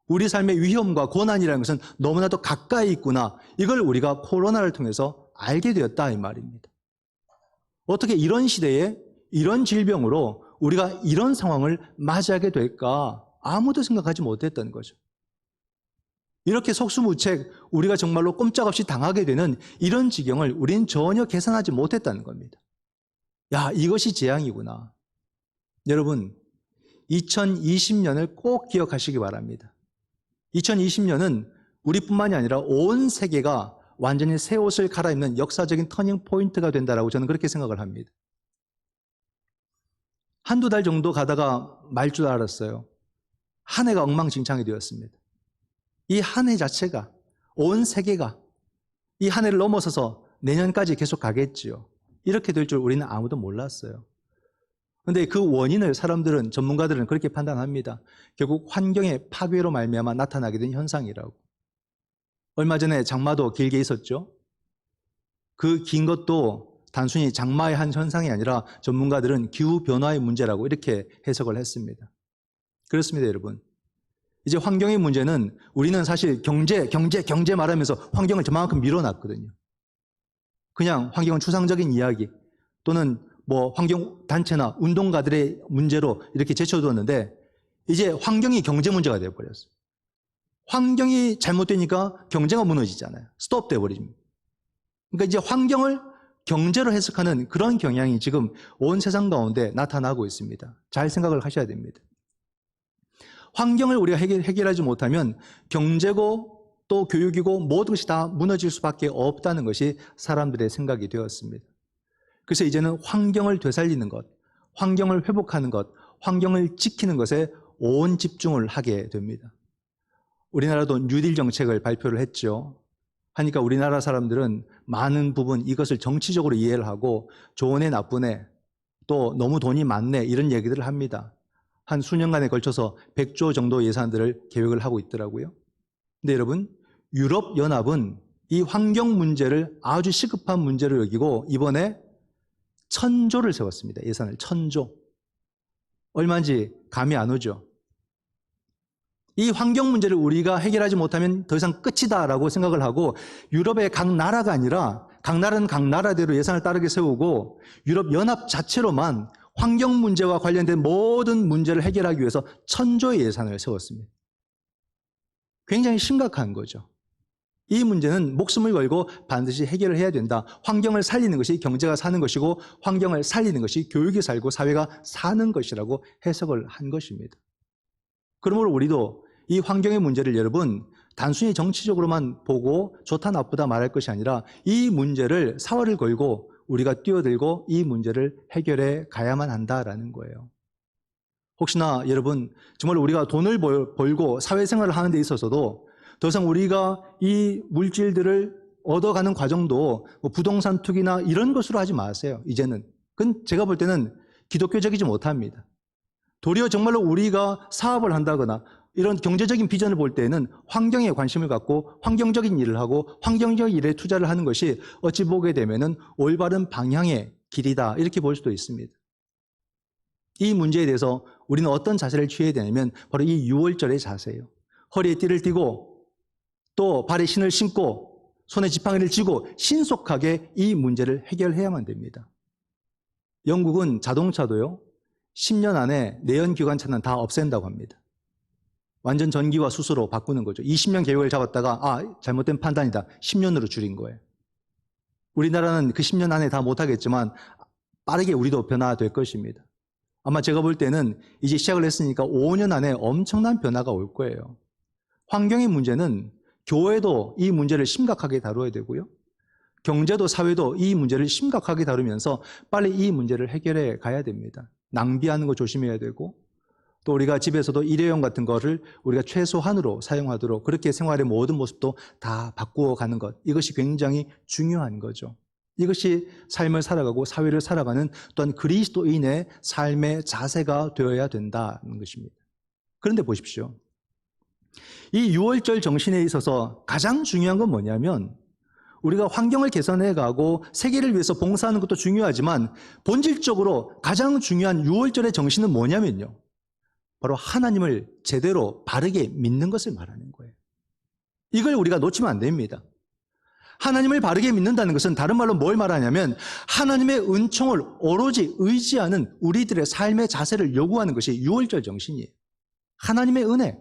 우리 삶의 위험과 고난이라는 것은 너무나도 가까이 있구나. 이걸 우리가 코로나를 통해서 알게 되었다 이 말입니다. 어떻게 이런 시대에 이런 질병으로 우리가 이런 상황을 맞이하게 될까? 아무도 생각하지 못했던 거죠. 이렇게 속수무책 우리가 정말로 꼼짝없이 당하게 되는 이런 지경을 우리는 전혀 계산하지 못했다는 겁니다. 야, 이것이 재앙이구나. 여러분, 2020년을 꼭 기억하시기 바랍니다. 2020년은 우리뿐만이 아니라 온 세계가 완전히 새 옷을 갈아입는 역사적인 터닝 포인트가 된다라고 저는 그렇게 생각을 합니다. 한두 달 정도 가다가 말 줄 알았어요. 한 해가 엉망진창이 되었습니다. 이 한 해 자체가, 온 세계가 이 한 해를 넘어서서 내년까지 계속 가겠지요. 이렇게 될 줄 우리는 아무도 몰랐어요. 그런데 그 원인을 사람들은, 전문가들은 그렇게 판단합니다. 결국 환경의 파괴로 말미암아 나타나게 된 현상이라고. 얼마 전에 장마도 길게 있었죠. 그 긴 것도 단순히 장마의 한 현상이 아니라 전문가들은 기후변화의 문제라고 이렇게 해석을 했습니다. 그렇습니다, 여러분. 이제 환경의 문제는 우리는 사실 경제 말하면서 환경을 저만큼 밀어놨거든요. 그냥 환경은 추상적인 이야기 또는 뭐 환경단체나 운동가들의 문제로 이렇게 제쳐두었는데 이제 환경이 경제 문제가 되어버렸어요. 환경이 잘못되니까 경제가 무너지잖아요. 스톱 돼버립니다. 그러니까 이제 환경을 경제로 해석하는 그런 경향이 지금 온 세상 가운데 나타나고 있습니다. 잘 생각을 하셔야 됩니다. 환경을 우리가 해결하지 못하면 경제고 또 교육이고 모든 것이 다 무너질 수밖에 없다는 것이 사람들의 생각이 되었습니다. 그래서 이제는 환경을 되살리는 것, 환경을 회복하는 것, 환경을 지키는 것에 온 집중을 하게 됩니다. 우리나라도 뉴딜 정책을 발표를 했죠. 하니까 우리나라 사람들은 많은 부분 이것을 정치적으로 이해를 하고 좋은 애 나쁜 애 또 너무 돈이 많네 이런 얘기들을 합니다. 한 수년간에 걸쳐서 100조 정도 예산들을 계획을 하고 있더라고요. 근데 여러분, 유럽연합은 이 환경 문제를 아주 시급한 문제로 여기고 이번에 1,000조를 세웠습니다. 예산을 1,000조. 얼마인지 감이 안 오죠. 이 환경 문제를 우리가 해결하지 못하면 더 이상 끝이다라고 생각을 하고 유럽의 각 나라가 아니라 각 나라는 각 나라대로 예산을 따르게 세우고 유럽연합 자체로만 환경 문제와 관련된 모든 문제를 해결하기 위해서 1,000조의 예산을 세웠습니다. 굉장히 심각한 거죠. 이 문제는 목숨을 걸고 반드시 해결을 해야 된다. 환경을 살리는 것이 경제가 사는 것이고 환경을 살리는 것이 교육이 살고 사회가 사는 것이라고 해석을 한 것입니다. 그러므로 우리도 이 환경의 문제를 여러분 단순히 정치적으로만 보고 좋다 나쁘다 말할 것이 아니라 이 문제를 사활을 걸고 우리가 뛰어들고 이 문제를 해결해 가야만 한다라는 거예요. 혹시나 여러분 정말 우리가 돈을 벌고 사회생활을 하는 데 있어서도 더 이상 우리가 이 물질들을 얻어가는 과정도 뭐 부동산 투기나 이런 것으로 하지 마세요. 이제는. 그건 제가 볼 때는 기독교적이지 못합니다. 도리어 정말로 우리가 사업을 한다거나 이런 경제적인 비전을 볼 때에는 환경에 관심을 갖고 환경적인 일을 하고 환경적 일에 투자를 하는 것이 어찌 보게 되면은 올바른 방향의 길이다 이렇게 볼 수도 있습니다. 이 문제에 대해서 우리는 어떤 자세를 취해야 되냐면 바로 이 6월절의 자세예요. 허리에 띠를 띠고 또 발에 신을 신고 손에 지팡이를 쥐고 신속하게 이 문제를 해결해야만 됩니다. 영국은 자동차도요 10년 안에 내연기관차는 다 없앤다고 합니다. 완전 전기와 수소로 바꾸는 거죠. 20년 계획을 잡았다가 잘못된 판단이다. 10년으로 줄인 거예요. 우리나라는 그 10년 안에 다 못하겠지만 빠르게 우리도 변화될 것입니다. 아마 제가 볼 때는 이제 시작을 했으니까 5년 안에 엄청난 변화가 올 거예요. 환경의 문제는 교회도 이 문제를 심각하게 다뤄야 되고요. 경제도 사회도 이 문제를 심각하게 다루면서 빨리 이 문제를 해결해 가야 됩니다. 낭비하는 거 조심해야 되고 또 우리가 집에서도 일회용 같은 거를 우리가 최소한으로 사용하도록 그렇게 생활의 모든 모습도 다 바꾸어 가는 것 이것이 굉장히 중요한 거죠. 이것이 삶을 살아가고 사회를 살아가는 또한 그리스도인의 삶의 자세가 되어야 된다는 것입니다. 그런데 보십시오. 이 6월절 정신에 있어서 가장 중요한 건 뭐냐면 우리가 환경을 개선해 가고 세계를 위해서 봉사하는 것도 중요하지만 본질적으로 가장 중요한 6월절의 정신은 뭐냐면요. 바로 하나님을 제대로 바르게 믿는 것을 말하는 거예요. 이걸 우리가 놓치면 안 됩니다. 하나님을 바르게 믿는다는 것은 다른 말로 뭘 말하냐면 하나님의 은총을 오로지 의지하는 우리들의 삶의 자세를 요구하는 것이 6월절 정신이에요. 하나님의 은혜.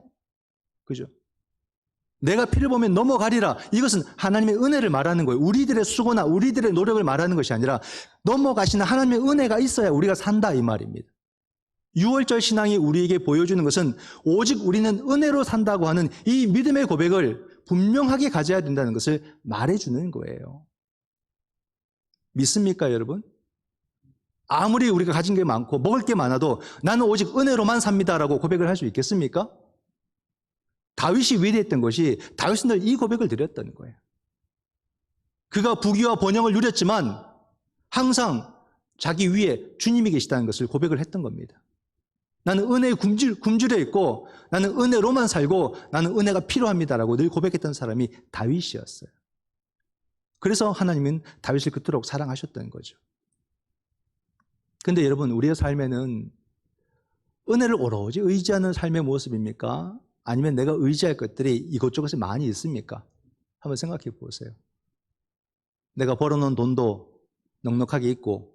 그죠? 내가 피를 보면 넘어가리라. 이것은 하나님의 은혜를 말하는 거예요. 우리들의 수고나 우리들의 노력을 말하는 것이 아니라 넘어가시는 하나님의 은혜가 있어야 우리가 산다 이 말입니다. 6월절 신앙이 우리에게 보여주는 것은 오직 우리는 은혜로 산다고 하는 이 믿음의 고백을 분명하게 가져야 된다는 것을 말해주는 거예요. 믿습니까, 여러분? 아무리 우리가 가진 게 많고 먹을 게 많아도 나는 오직 은혜로만 삽니다라고 고백을 할 수 있겠습니까? 다윗이 위대했던 것이 다윗은 늘 이 고백을 드렸다는 거예요. 그가 부귀와 번영을 누렸지만 항상 자기 위에 주님이 계시다는 것을 고백을 했던 겁니다. 나는 은혜에 굶주려 있고 나는 은혜로만 살고 나는 은혜가 필요합니다라고 늘 고백했던 사람이 다윗이었어요. 그래서 하나님은 다윗을 그토록 사랑하셨던 거죠. 근데 여러분, 우리의 삶에는 은혜를 오로지 의지하는 삶의 모습입니까? 아니면 내가 의지할 것들이 이것저것에 많이 있습니까? 한번 생각해 보세요. 내가 벌어놓은 돈도 넉넉하게 있고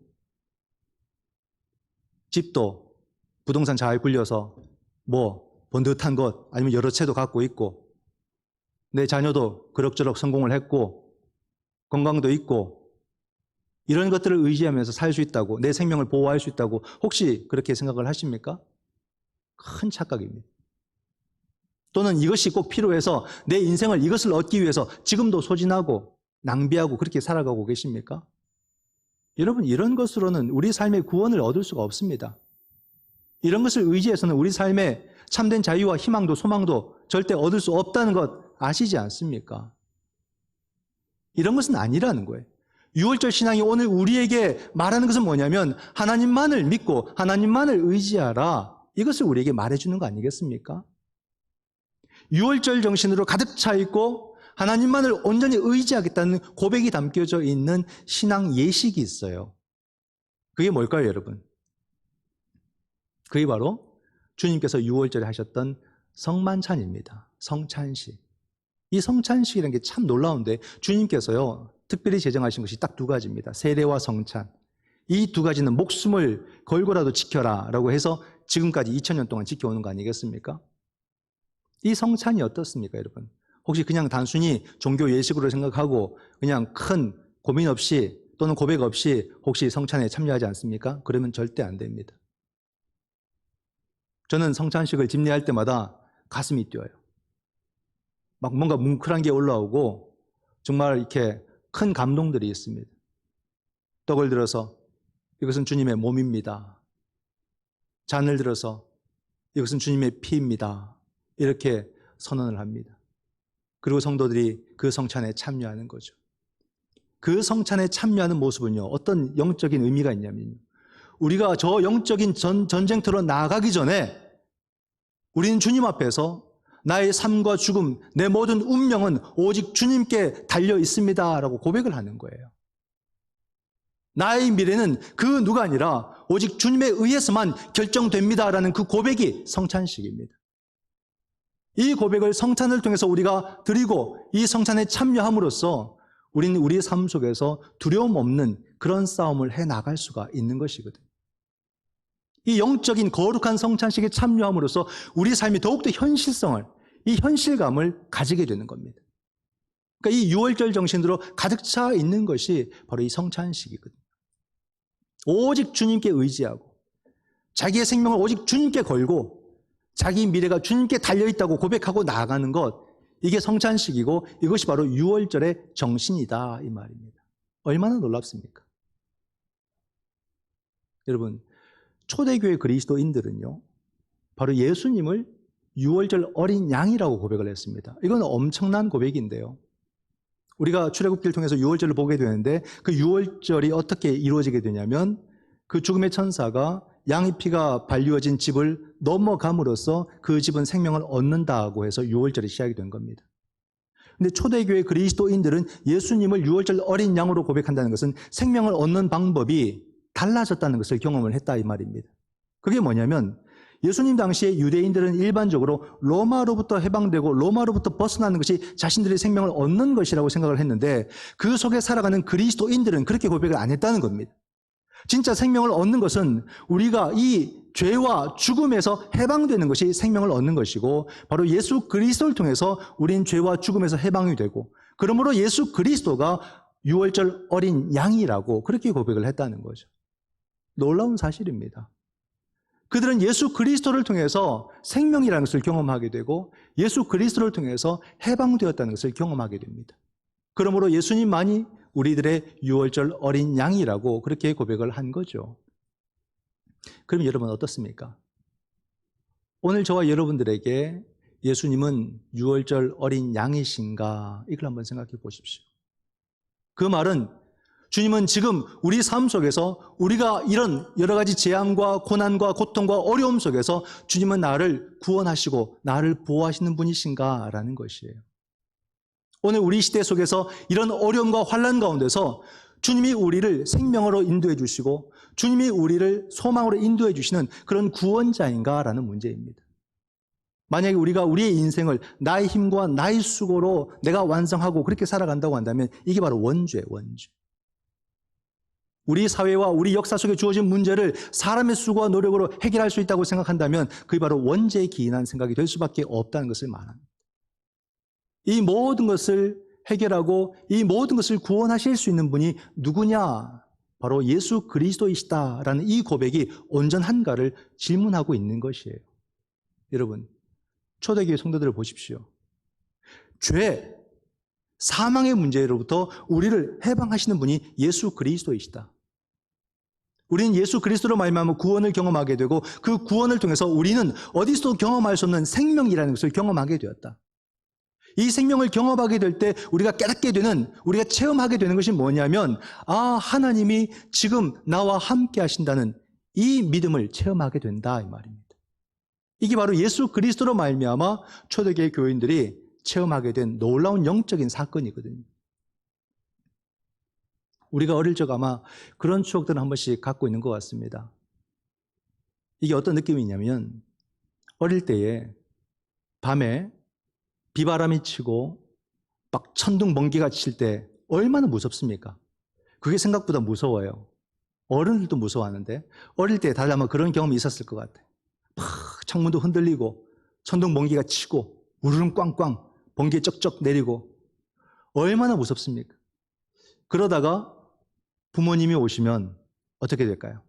집도 부동산 잘 굴려서 번듯한 것 아니면 여러 채도 갖고 있고 내 자녀도 그럭저럭 성공을 했고 건강도 있고 이런 것들을 의지하면서 살 수 있다고, 내 생명을 보호할 수 있다고 혹시 그렇게 생각을 하십니까? 큰 착각입니다. 또는 이것이 꼭 필요해서 내 인생을 이것을 얻기 위해서 지금도 소진하고 낭비하고 그렇게 살아가고 계십니까? 여러분, 이런 것으로는 우리 삶의 구원을 얻을 수가 없습니다. 이런 것을 의지해서는 우리 삶에 참된 자유와 희망도 소망도 절대 얻을 수 없다는 것 아시지 않습니까? 이런 것은 아니라는 거예요. 유월절 신앙이 오늘 우리에게 말하는 것은 뭐냐면 하나님만을 믿고 하나님만을 의지하라. 이것을 우리에게 말해주는 거 아니겠습니까? 유월절 정신으로 가득 차 있고 하나님만을 온전히 의지하겠다는 고백이 담겨져 있는 신앙 예식이 있어요. 그게 뭘까요, 여러분? 그게 바로 주님께서 유월절에 하셨던 성만찬입니다. 성찬식. 이 성찬식이라는 게 참 놀라운데 주님께서요 특별히 제정하신 것이 딱 두 가지입니다. 세례와 성찬. 이 두 가지는 목숨을 걸고라도 지켜라 라고 해서 지금까지 2000년 동안 지켜오는 거 아니겠습니까? 이 성찬이 어떻습니까, 여러분? 혹시 그냥 단순히 종교 예식으로 생각하고 그냥 큰 고민 없이 또는 고백 없이 혹시 성찬에 참여하지 않습니까? 그러면 절대 안 됩니다. 저는 성찬식을 집례할 때마다 가슴이 뛰어요. 막 뭔가 뭉클한 게 올라오고 정말 이렇게 큰 감동들이 있습니다. 떡을 들어서 이것은 주님의 몸입니다. 잔을 들어서 이것은 주님의 피입니다. 이렇게 선언을 합니다. 그리고 성도들이 그 성찬에 참여하는 거죠. 그 성찬에 참여하는 모습은요, 어떤 영적인 의미가 있냐면요. 우리가 저 영적인 전쟁터로 나아가기 전에 우리는 주님 앞에서 나의 삶과 죽음, 내 모든 운명은 오직 주님께 달려 있습니다 라고 고백을 하는 거예요. 나의 미래는 그 누가 아니라 오직 주님에 의해서만 결정됩니다 라는 그 고백이 성찬식입니다. 이 고백을 성찬을 통해서 우리가 드리고 이 성찬에 참여함으로써 우리는 우리의 삶 속에서 두려움 없는 그런 싸움을 해나갈 수가 있는 것이거든요. 이 영적인 거룩한 성찬식에 참여함으로써 우리 삶이 더욱더 현실성을, 이 현실감을 가지게 되는 겁니다. 그러니까 이 유월절 정신으로 가득 차 있는 것이 바로 이 성찬식이거든요. 오직 주님께 의지하고 자기의 생명을 오직 주님께 걸고 자기 미래가 주님께 달려있다고 고백하고 나아가는 것, 이게 성찬식이고 이것이 바로 유월절의 정신이다 이 말입니다. 얼마나 놀랍습니까? 여러분, 초대교회 그리스도인들은요 바로 예수님을 유월절 어린 양이라고 고백을 했습니다. 이건 엄청난 고백인데요, 우리가 출애굽기를 통해서 유월절을 보게 되는데 그 유월절이 어떻게 이루어지게 되냐면 그 죽음의 천사가 양의 피가 발리워진 집을 넘어감으로써 그 집은 생명을 얻는다고 해서 유월절이 시작이 된 겁니다. 근데 초대교회 그리스도인들은 예수님을 유월절 어린 양으로 고백한다는 것은 생명을 얻는 방법이 달라졌다는 것을 경험을 했다 이 말입니다. 그게 뭐냐면 예수님 당시에 유대인들은 일반적으로 로마로부터 해방되고 로마로부터 벗어나는 것이 자신들의 생명을 얻는 것이라고 생각을 했는데 그 속에 살아가는 그리스도인들은 그렇게 고백을 안 했다는 겁니다. 진짜 생명을 얻는 것은 우리가 이 죄와 죽음에서 해방되는 것이 생명을 얻는 것이고 바로 예수 그리스도를 통해서 우린 죄와 죽음에서 해방이 되고 그러므로 예수 그리스도가 유월절 어린 양이라고 그렇게 고백을 했다는 거죠. 놀라운 사실입니다. 그들은 예수 그리스도를 통해서 생명이라는 것을 경험하게 되고 예수 그리스도를 통해서 해방되었다는 것을 경험하게 됩니다. 그러므로 예수님만이 우리들의 유월절 어린 양이라고 그렇게 고백을 한 거죠. 그럼 여러분 어떻습니까? 오늘 저와 여러분들에게 예수님은 유월절 어린 양이신가? 이걸 한번 생각해 보십시오. 그 말은 주님은 지금 우리 삶 속에서 우리가 이런 여러 가지 재앙과 고난과 고통과 어려움 속에서 주님은 나를 구원하시고 나를 보호하시는 분이신가라는 것이에요. 오늘 우리 시대 속에서 이런 어려움과 환난 가운데서 주님이 우리를 생명으로 인도해 주시고 주님이 우리를 소망으로 인도해 주시는 그런 구원자인가라는 문제입니다. 만약에 우리가 우리의 인생을 나의 힘과 나의 수고로 내가 완성하고 그렇게 살아간다고 한다면 이게 바로 원죄예요, 원죄. 우리 사회와 우리 역사 속에 주어진 문제를 사람의 수고와 노력으로 해결할 수 있다고 생각한다면 그게 바로 원죄에 기인한 생각이 될 수밖에 없다는 것을 말합니다. 이 모든 것을 해결하고 이 모든 것을 구원하실 수 있는 분이 누구냐? 바로 예수 그리스도이시다라는 이 고백이 온전한가를 질문하고 있는 것이에요. 여러분, 초대교회 성도들을 보십시오. 죄, 사망의 문제로부터 우리를 해방하시는 분이 예수 그리스도이시다. 우리는 예수 그리스도로 말미암아 구원을 경험하게 되고 그 구원을 통해서 우리는 어디서도 경험할 수 없는 생명이라는 것을 경험하게 되었다. 이 생명을 경험하게 될 때 우리가 깨닫게 되는, 우리가 체험하게 되는 것이 뭐냐면 하나님이 지금 나와 함께 하신다는 이 믿음을 체험하게 된다 이 말입니다. 이게 바로 예수 그리스도로 말미암아 초대교회 교인들이 체험하게 된 놀라운 영적인 사건이거든요. 우리가 어릴 적 아마 그런 추억들을 한 번씩 갖고 있는 것 같습니다. 이게 어떤 느낌이냐면 어릴 때에 밤에 비바람이 치고 막 천둥 번개가 칠 때 얼마나 무섭습니까? 그게 생각보다 무서워요. 어른들도 무서워하는데 어릴 때 다들 아마 그런 경험이 있었을 것 같아요. 막 창문도 흔들리고 천둥 번개가 치고 우르릉 꽝꽝 번개 쩍쩍 내리고 얼마나 무섭습니까? 그러다가 부모님이 오시면 어떻게 될까요?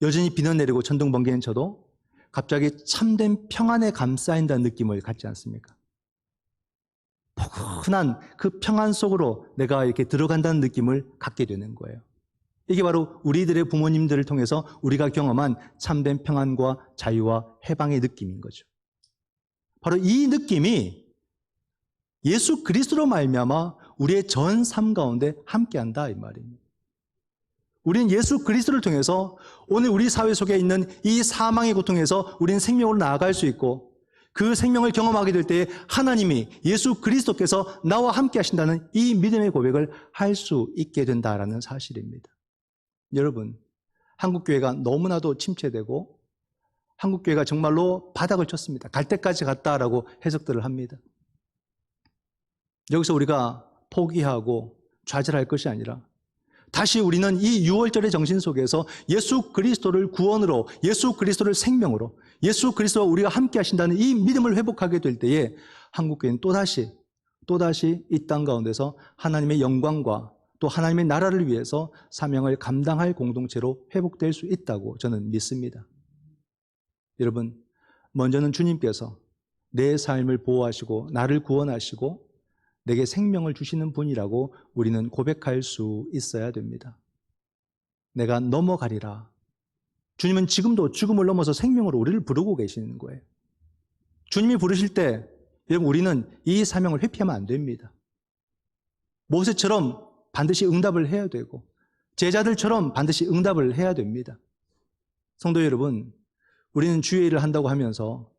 여전히 비는 내리고 천둥 번개는 쳐도 갑자기 참된 평안에 감싸인다는 느낌을 갖지 않습니까? 포근한 그 평안 속으로 내가 이렇게 들어간다는 느낌을 갖게 되는 거예요. 이게 바로 우리들의 부모님들을 통해서 우리가 경험한 참된 평안과 자유와 해방의 느낌인 거죠. 바로 이 느낌이 예수 그리스도로 말미암아 우리의 전 삶 가운데 함께한다 이 말입니다. 우리는 예수 그리스도를 통해서 오늘 우리 사회 속에 있는 이 사망의 고통에서 우리는 생명으로 나아갈 수 있고 그 생명을 경험하게 될 때에 하나님이 예수 그리스도께서 나와 함께 하신다는 이 믿음의 고백을 할 수 있게 된다라는 사실입니다. 여러분, 한국교회가 너무나도 침체되고 한국교회가 정말로 바닥을 쳤습니다. 갈 때까지 갔다라고 해석들을 합니다. 여기서 우리가 포기하고 좌절할 것이 아니라 다시 우리는 이 6월절의 정신 속에서 예수 그리스도를 구원으로, 예수 그리스도를 생명으로, 예수 그리스도와 우리가 함께 하신다는 이 믿음을 회복하게 될 때에 한국교회는 또다시 이 땅 가운데서 하나님의 영광과 또 하나님의 나라를 위해서 사명을 감당할 공동체로 회복될 수 있다고 저는 믿습니다. 여러분, 먼저는 주님께서 내 삶을 보호하시고 나를 구원하시고 내게 생명을 주시는 분이라고 우리는 고백할 수 있어야 됩니다. 내가 넘어가리라. 주님은 지금도 죽음을 넘어서 생명으로 우리를 부르고 계시는 거예요. 주님이 부르실 때 여러분 우리는 이 사명을 회피하면 안 됩니다. 모세처럼 반드시 응답을 해야 되고 제자들처럼 반드시 응답을 해야 됩니다. 성도 여러분, 우리는 주의 일을 한다고 하면서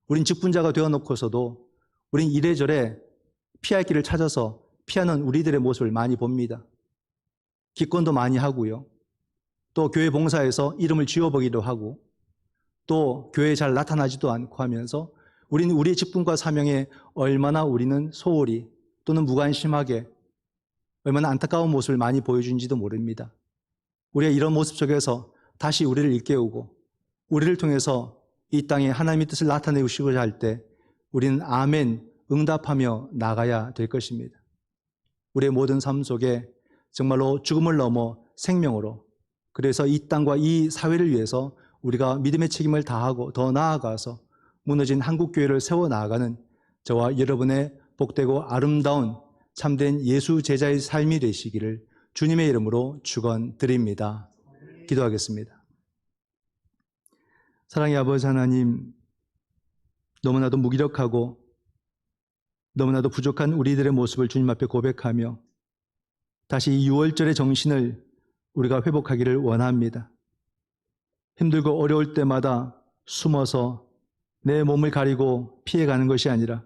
우린 직분자가 되어놓고서도 우린 이래저래 피할 길을 찾아서 피하는 우리들의 모습을 많이 봅니다. 기권도 많이 하고요. 또 교회 봉사에서 이름을 지워보기도 하고 또 교회에 잘 나타나지도 않고 하면서 우리는 우리의 직분과 사명에 얼마나 우리는 소홀히 또는 무관심하게 얼마나 안타까운 모습을 많이 보여준지도 모릅니다. 우리가 이런 모습 속에서 다시 우리를 일깨우고 우리를 통해서 이 땅에 하나님의 뜻을 나타내시고자 할 때 우리는 아멘 응답하며 나가야 될 것입니다. 우리의 모든 삶 속에 정말로 죽음을 넘어 생명으로, 그래서 이 땅과 이 사회를 위해서 우리가 믿음의 책임을 다하고 더 나아가서 무너진 한국교회를 세워나가는 저와 여러분의 복되고 아름다운 참된 예수 제자의 삶이 되시기를 주님의 이름으로 축원드립니다. 기도하겠습니다. 사랑의 아버지 하나님, 너무나도 무기력하고 너무나도 부족한 우리들의 모습을 주님 앞에 고백하며 다시 이 6월절의 정신을 우리가 회복하기를 원합니다. 힘들고 어려울 때마다 숨어서 내 몸을 가리고 피해가는 것이 아니라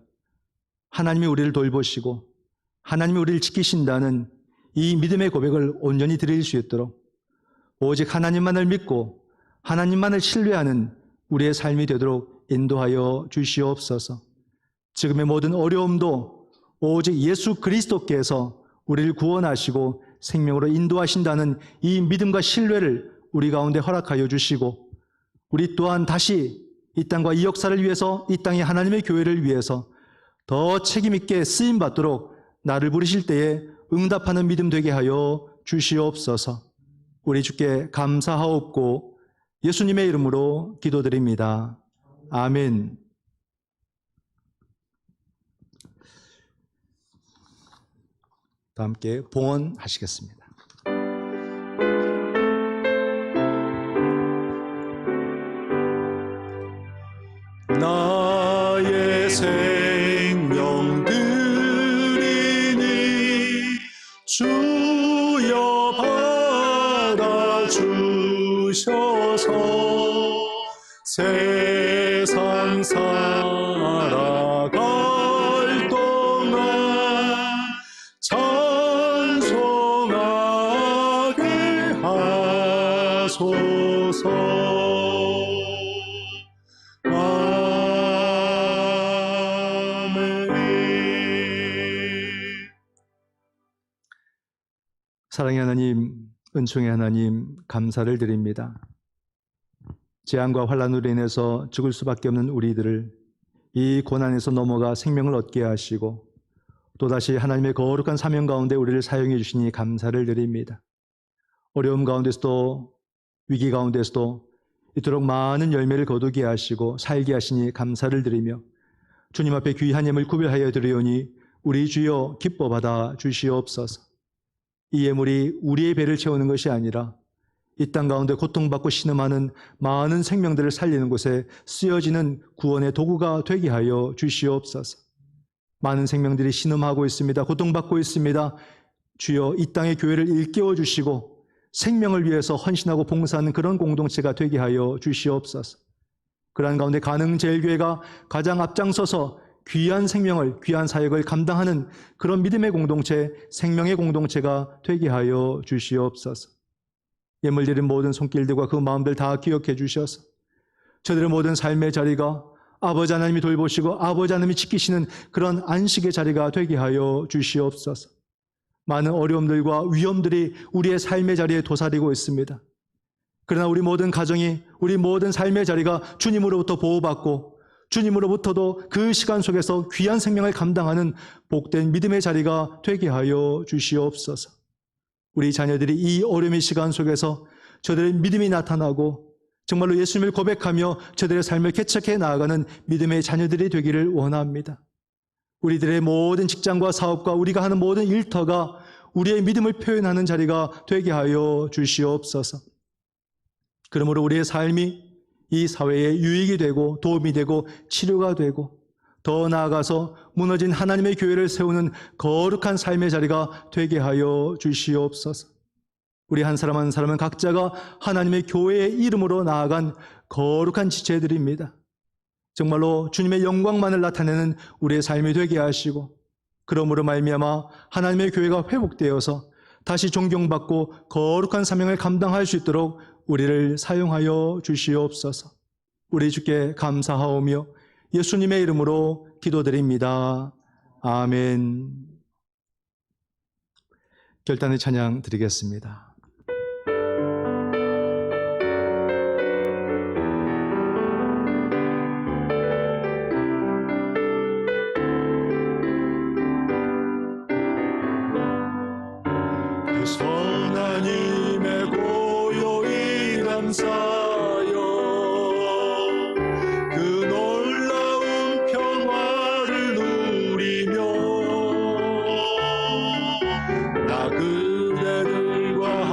하나님이 우리를 돌보시고 하나님이 우리를 지키신다는 이 믿음의 고백을 온전히 드릴 수 있도록 오직 하나님만을 믿고 하나님만을 신뢰하는 우리의 삶이 되도록 인도하여 주시옵소서. 지금의 모든 어려움도 오직 예수 그리스도께서 우리를 구원하시고 생명으로 인도하신다는 이 믿음과 신뢰를 우리 가운데 허락하여 주시고 우리 또한 다시 이 땅과 이 역사를 위해서 이 땅의 하나님의 교회를 위해서 더 책임있게 쓰임받도록 나를 부르실 때에 응답하는 믿음 되게 하여 주시옵소서. 우리 주께 감사하옵고 예수님의 이름으로 기도드립니다. 아멘. 다 함께 봉헌하시겠습니다. 나의 생명 드리니 주여 받아주셔서 세상 살아갈 동안 찬송하게 하소서. 사랑의 하나님, 은총의 하나님, 감사를 드립니다. 재앙과 환난으로 인해서 죽을 수밖에 없는 우리들을 이 고난에서 넘어가 생명을 얻게 하시고 또다시 하나님의 거룩한 사명 가운데 우리를 사용해 주시니 감사를 드립니다. 어려움 가운데서도 위기 가운데서도 이토록 많은 열매를 거두게 하시고 살게 하시니 감사를 드리며 주님 앞에 귀한 예물 구별하여 드리오니 우리 주여 기뻐 받아 주시옵소서. 이 예물이 우리의 배를 채우는 것이 아니라 이 땅 가운데 고통받고 신음하는 많은 생명들을 살리는 곳에 쓰여지는 구원의 도구가 되게 하여 주시옵소서. 많은 생명들이 신음하고 있습니다. 고통받고 있습니다. 주여 이 땅의 교회를 일깨워 주시고 생명을 위해서 헌신하고 봉사하는 그런 공동체가 되게 하여 주시옵소서. 그러한 가운데 가능제일교회가 가장 앞장서서 귀한 생명을, 귀한 사역을 감당하는 그런 믿음의 공동체, 생명의 공동체가 되게 하여 주시옵소서. 예물 드린 모든 손길들과 그 마음들 다 기억해 주셔서 저들의 모든 삶의 자리가 아버지 하나님이 돌보시고 아버지 하나님이 지키시는 그런 안식의 자리가 되게 하여 주시옵소서. 많은 어려움들과 위험들이 우리의 삶의 자리에 도사리고 있습니다. 그러나 우리 모든 가정이, 우리 모든 삶의 자리가 주님으로부터 보호받고 주님으로부터도 그 시간 속에서 귀한 생명을 감당하는 복된 믿음의 자리가 되게 하여 주시옵소서. 우리 자녀들이 이 어려움의 시간 속에서 저들의 믿음이 나타나고 정말로 예수님을 고백하며 저들의 삶을 개척해 나아가는 믿음의 자녀들이 되기를 원합니다. 우리들의 모든 직장과 사업과 우리가 하는 모든 일터가 우리의 믿음을 표현하는 자리가 되게 하여 주시옵소서. 그러므로 우리의 삶이 이 사회에 유익이 되고 도움이 되고 치료가 되고 더 나아가서 무너진 하나님의 교회를 세우는 거룩한 삶의 자리가 되게 하여 주시옵소서. 우리 한 사람 한 사람은 각자가 하나님의 교회의 이름으로 나아간 거룩한 지체들입니다. 정말로 주님의 영광만을 나타내는 우리의 삶이 되게 하시고 그러므로 말미암아 하나님의 교회가 회복되어서 다시 존경받고 거룩한 사명을 감당할 수 있도록 우리를 사용하여 주시옵소서. 우리 주께 감사하오며 예수님의 이름으로 기도드립니다. 아멘. 결단의 찬양 드리겠습니다. 선한 힘에 고요히 감사하여 그 놀라운 평화를 누리며 나 그대들과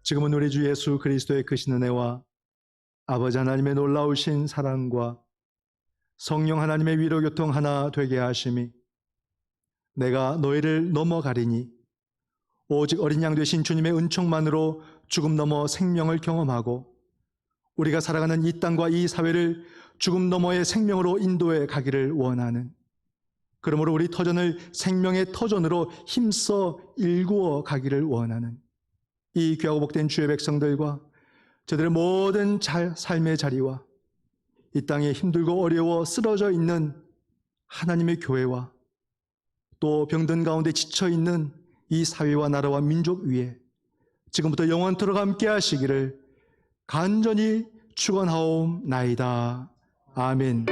지금은 우리 주 예수 그리스도의 크신 은혜와 아버지 하나님의 놀라우신 사랑과 성령 하나님의 위로 교통 하나 되게 하심이 내가 너희를 넘어가리니 오직 어린 양 되신 주님의 은총만으로 죽음 넘어 생명을 경험하고 우리가 살아가는 이 땅과 이 사회를 죽음 너머의 생명으로 인도해 가기를 원하는, 그러므로 우리 터전을 생명의 터전으로 힘써 일구어 가기를 원하는 이 귀하고 복된 주의 백성들과 저들의 모든 삶의 자리와 이 땅에 힘들고 어려워 쓰러져 있는 하나님의 교회와 또 병든 가운데 지쳐있는 이 사회와 나라와 민족 위에 지금부터 영원토록 함께 하시기를 간절히 축원하옵나이다. 아멘.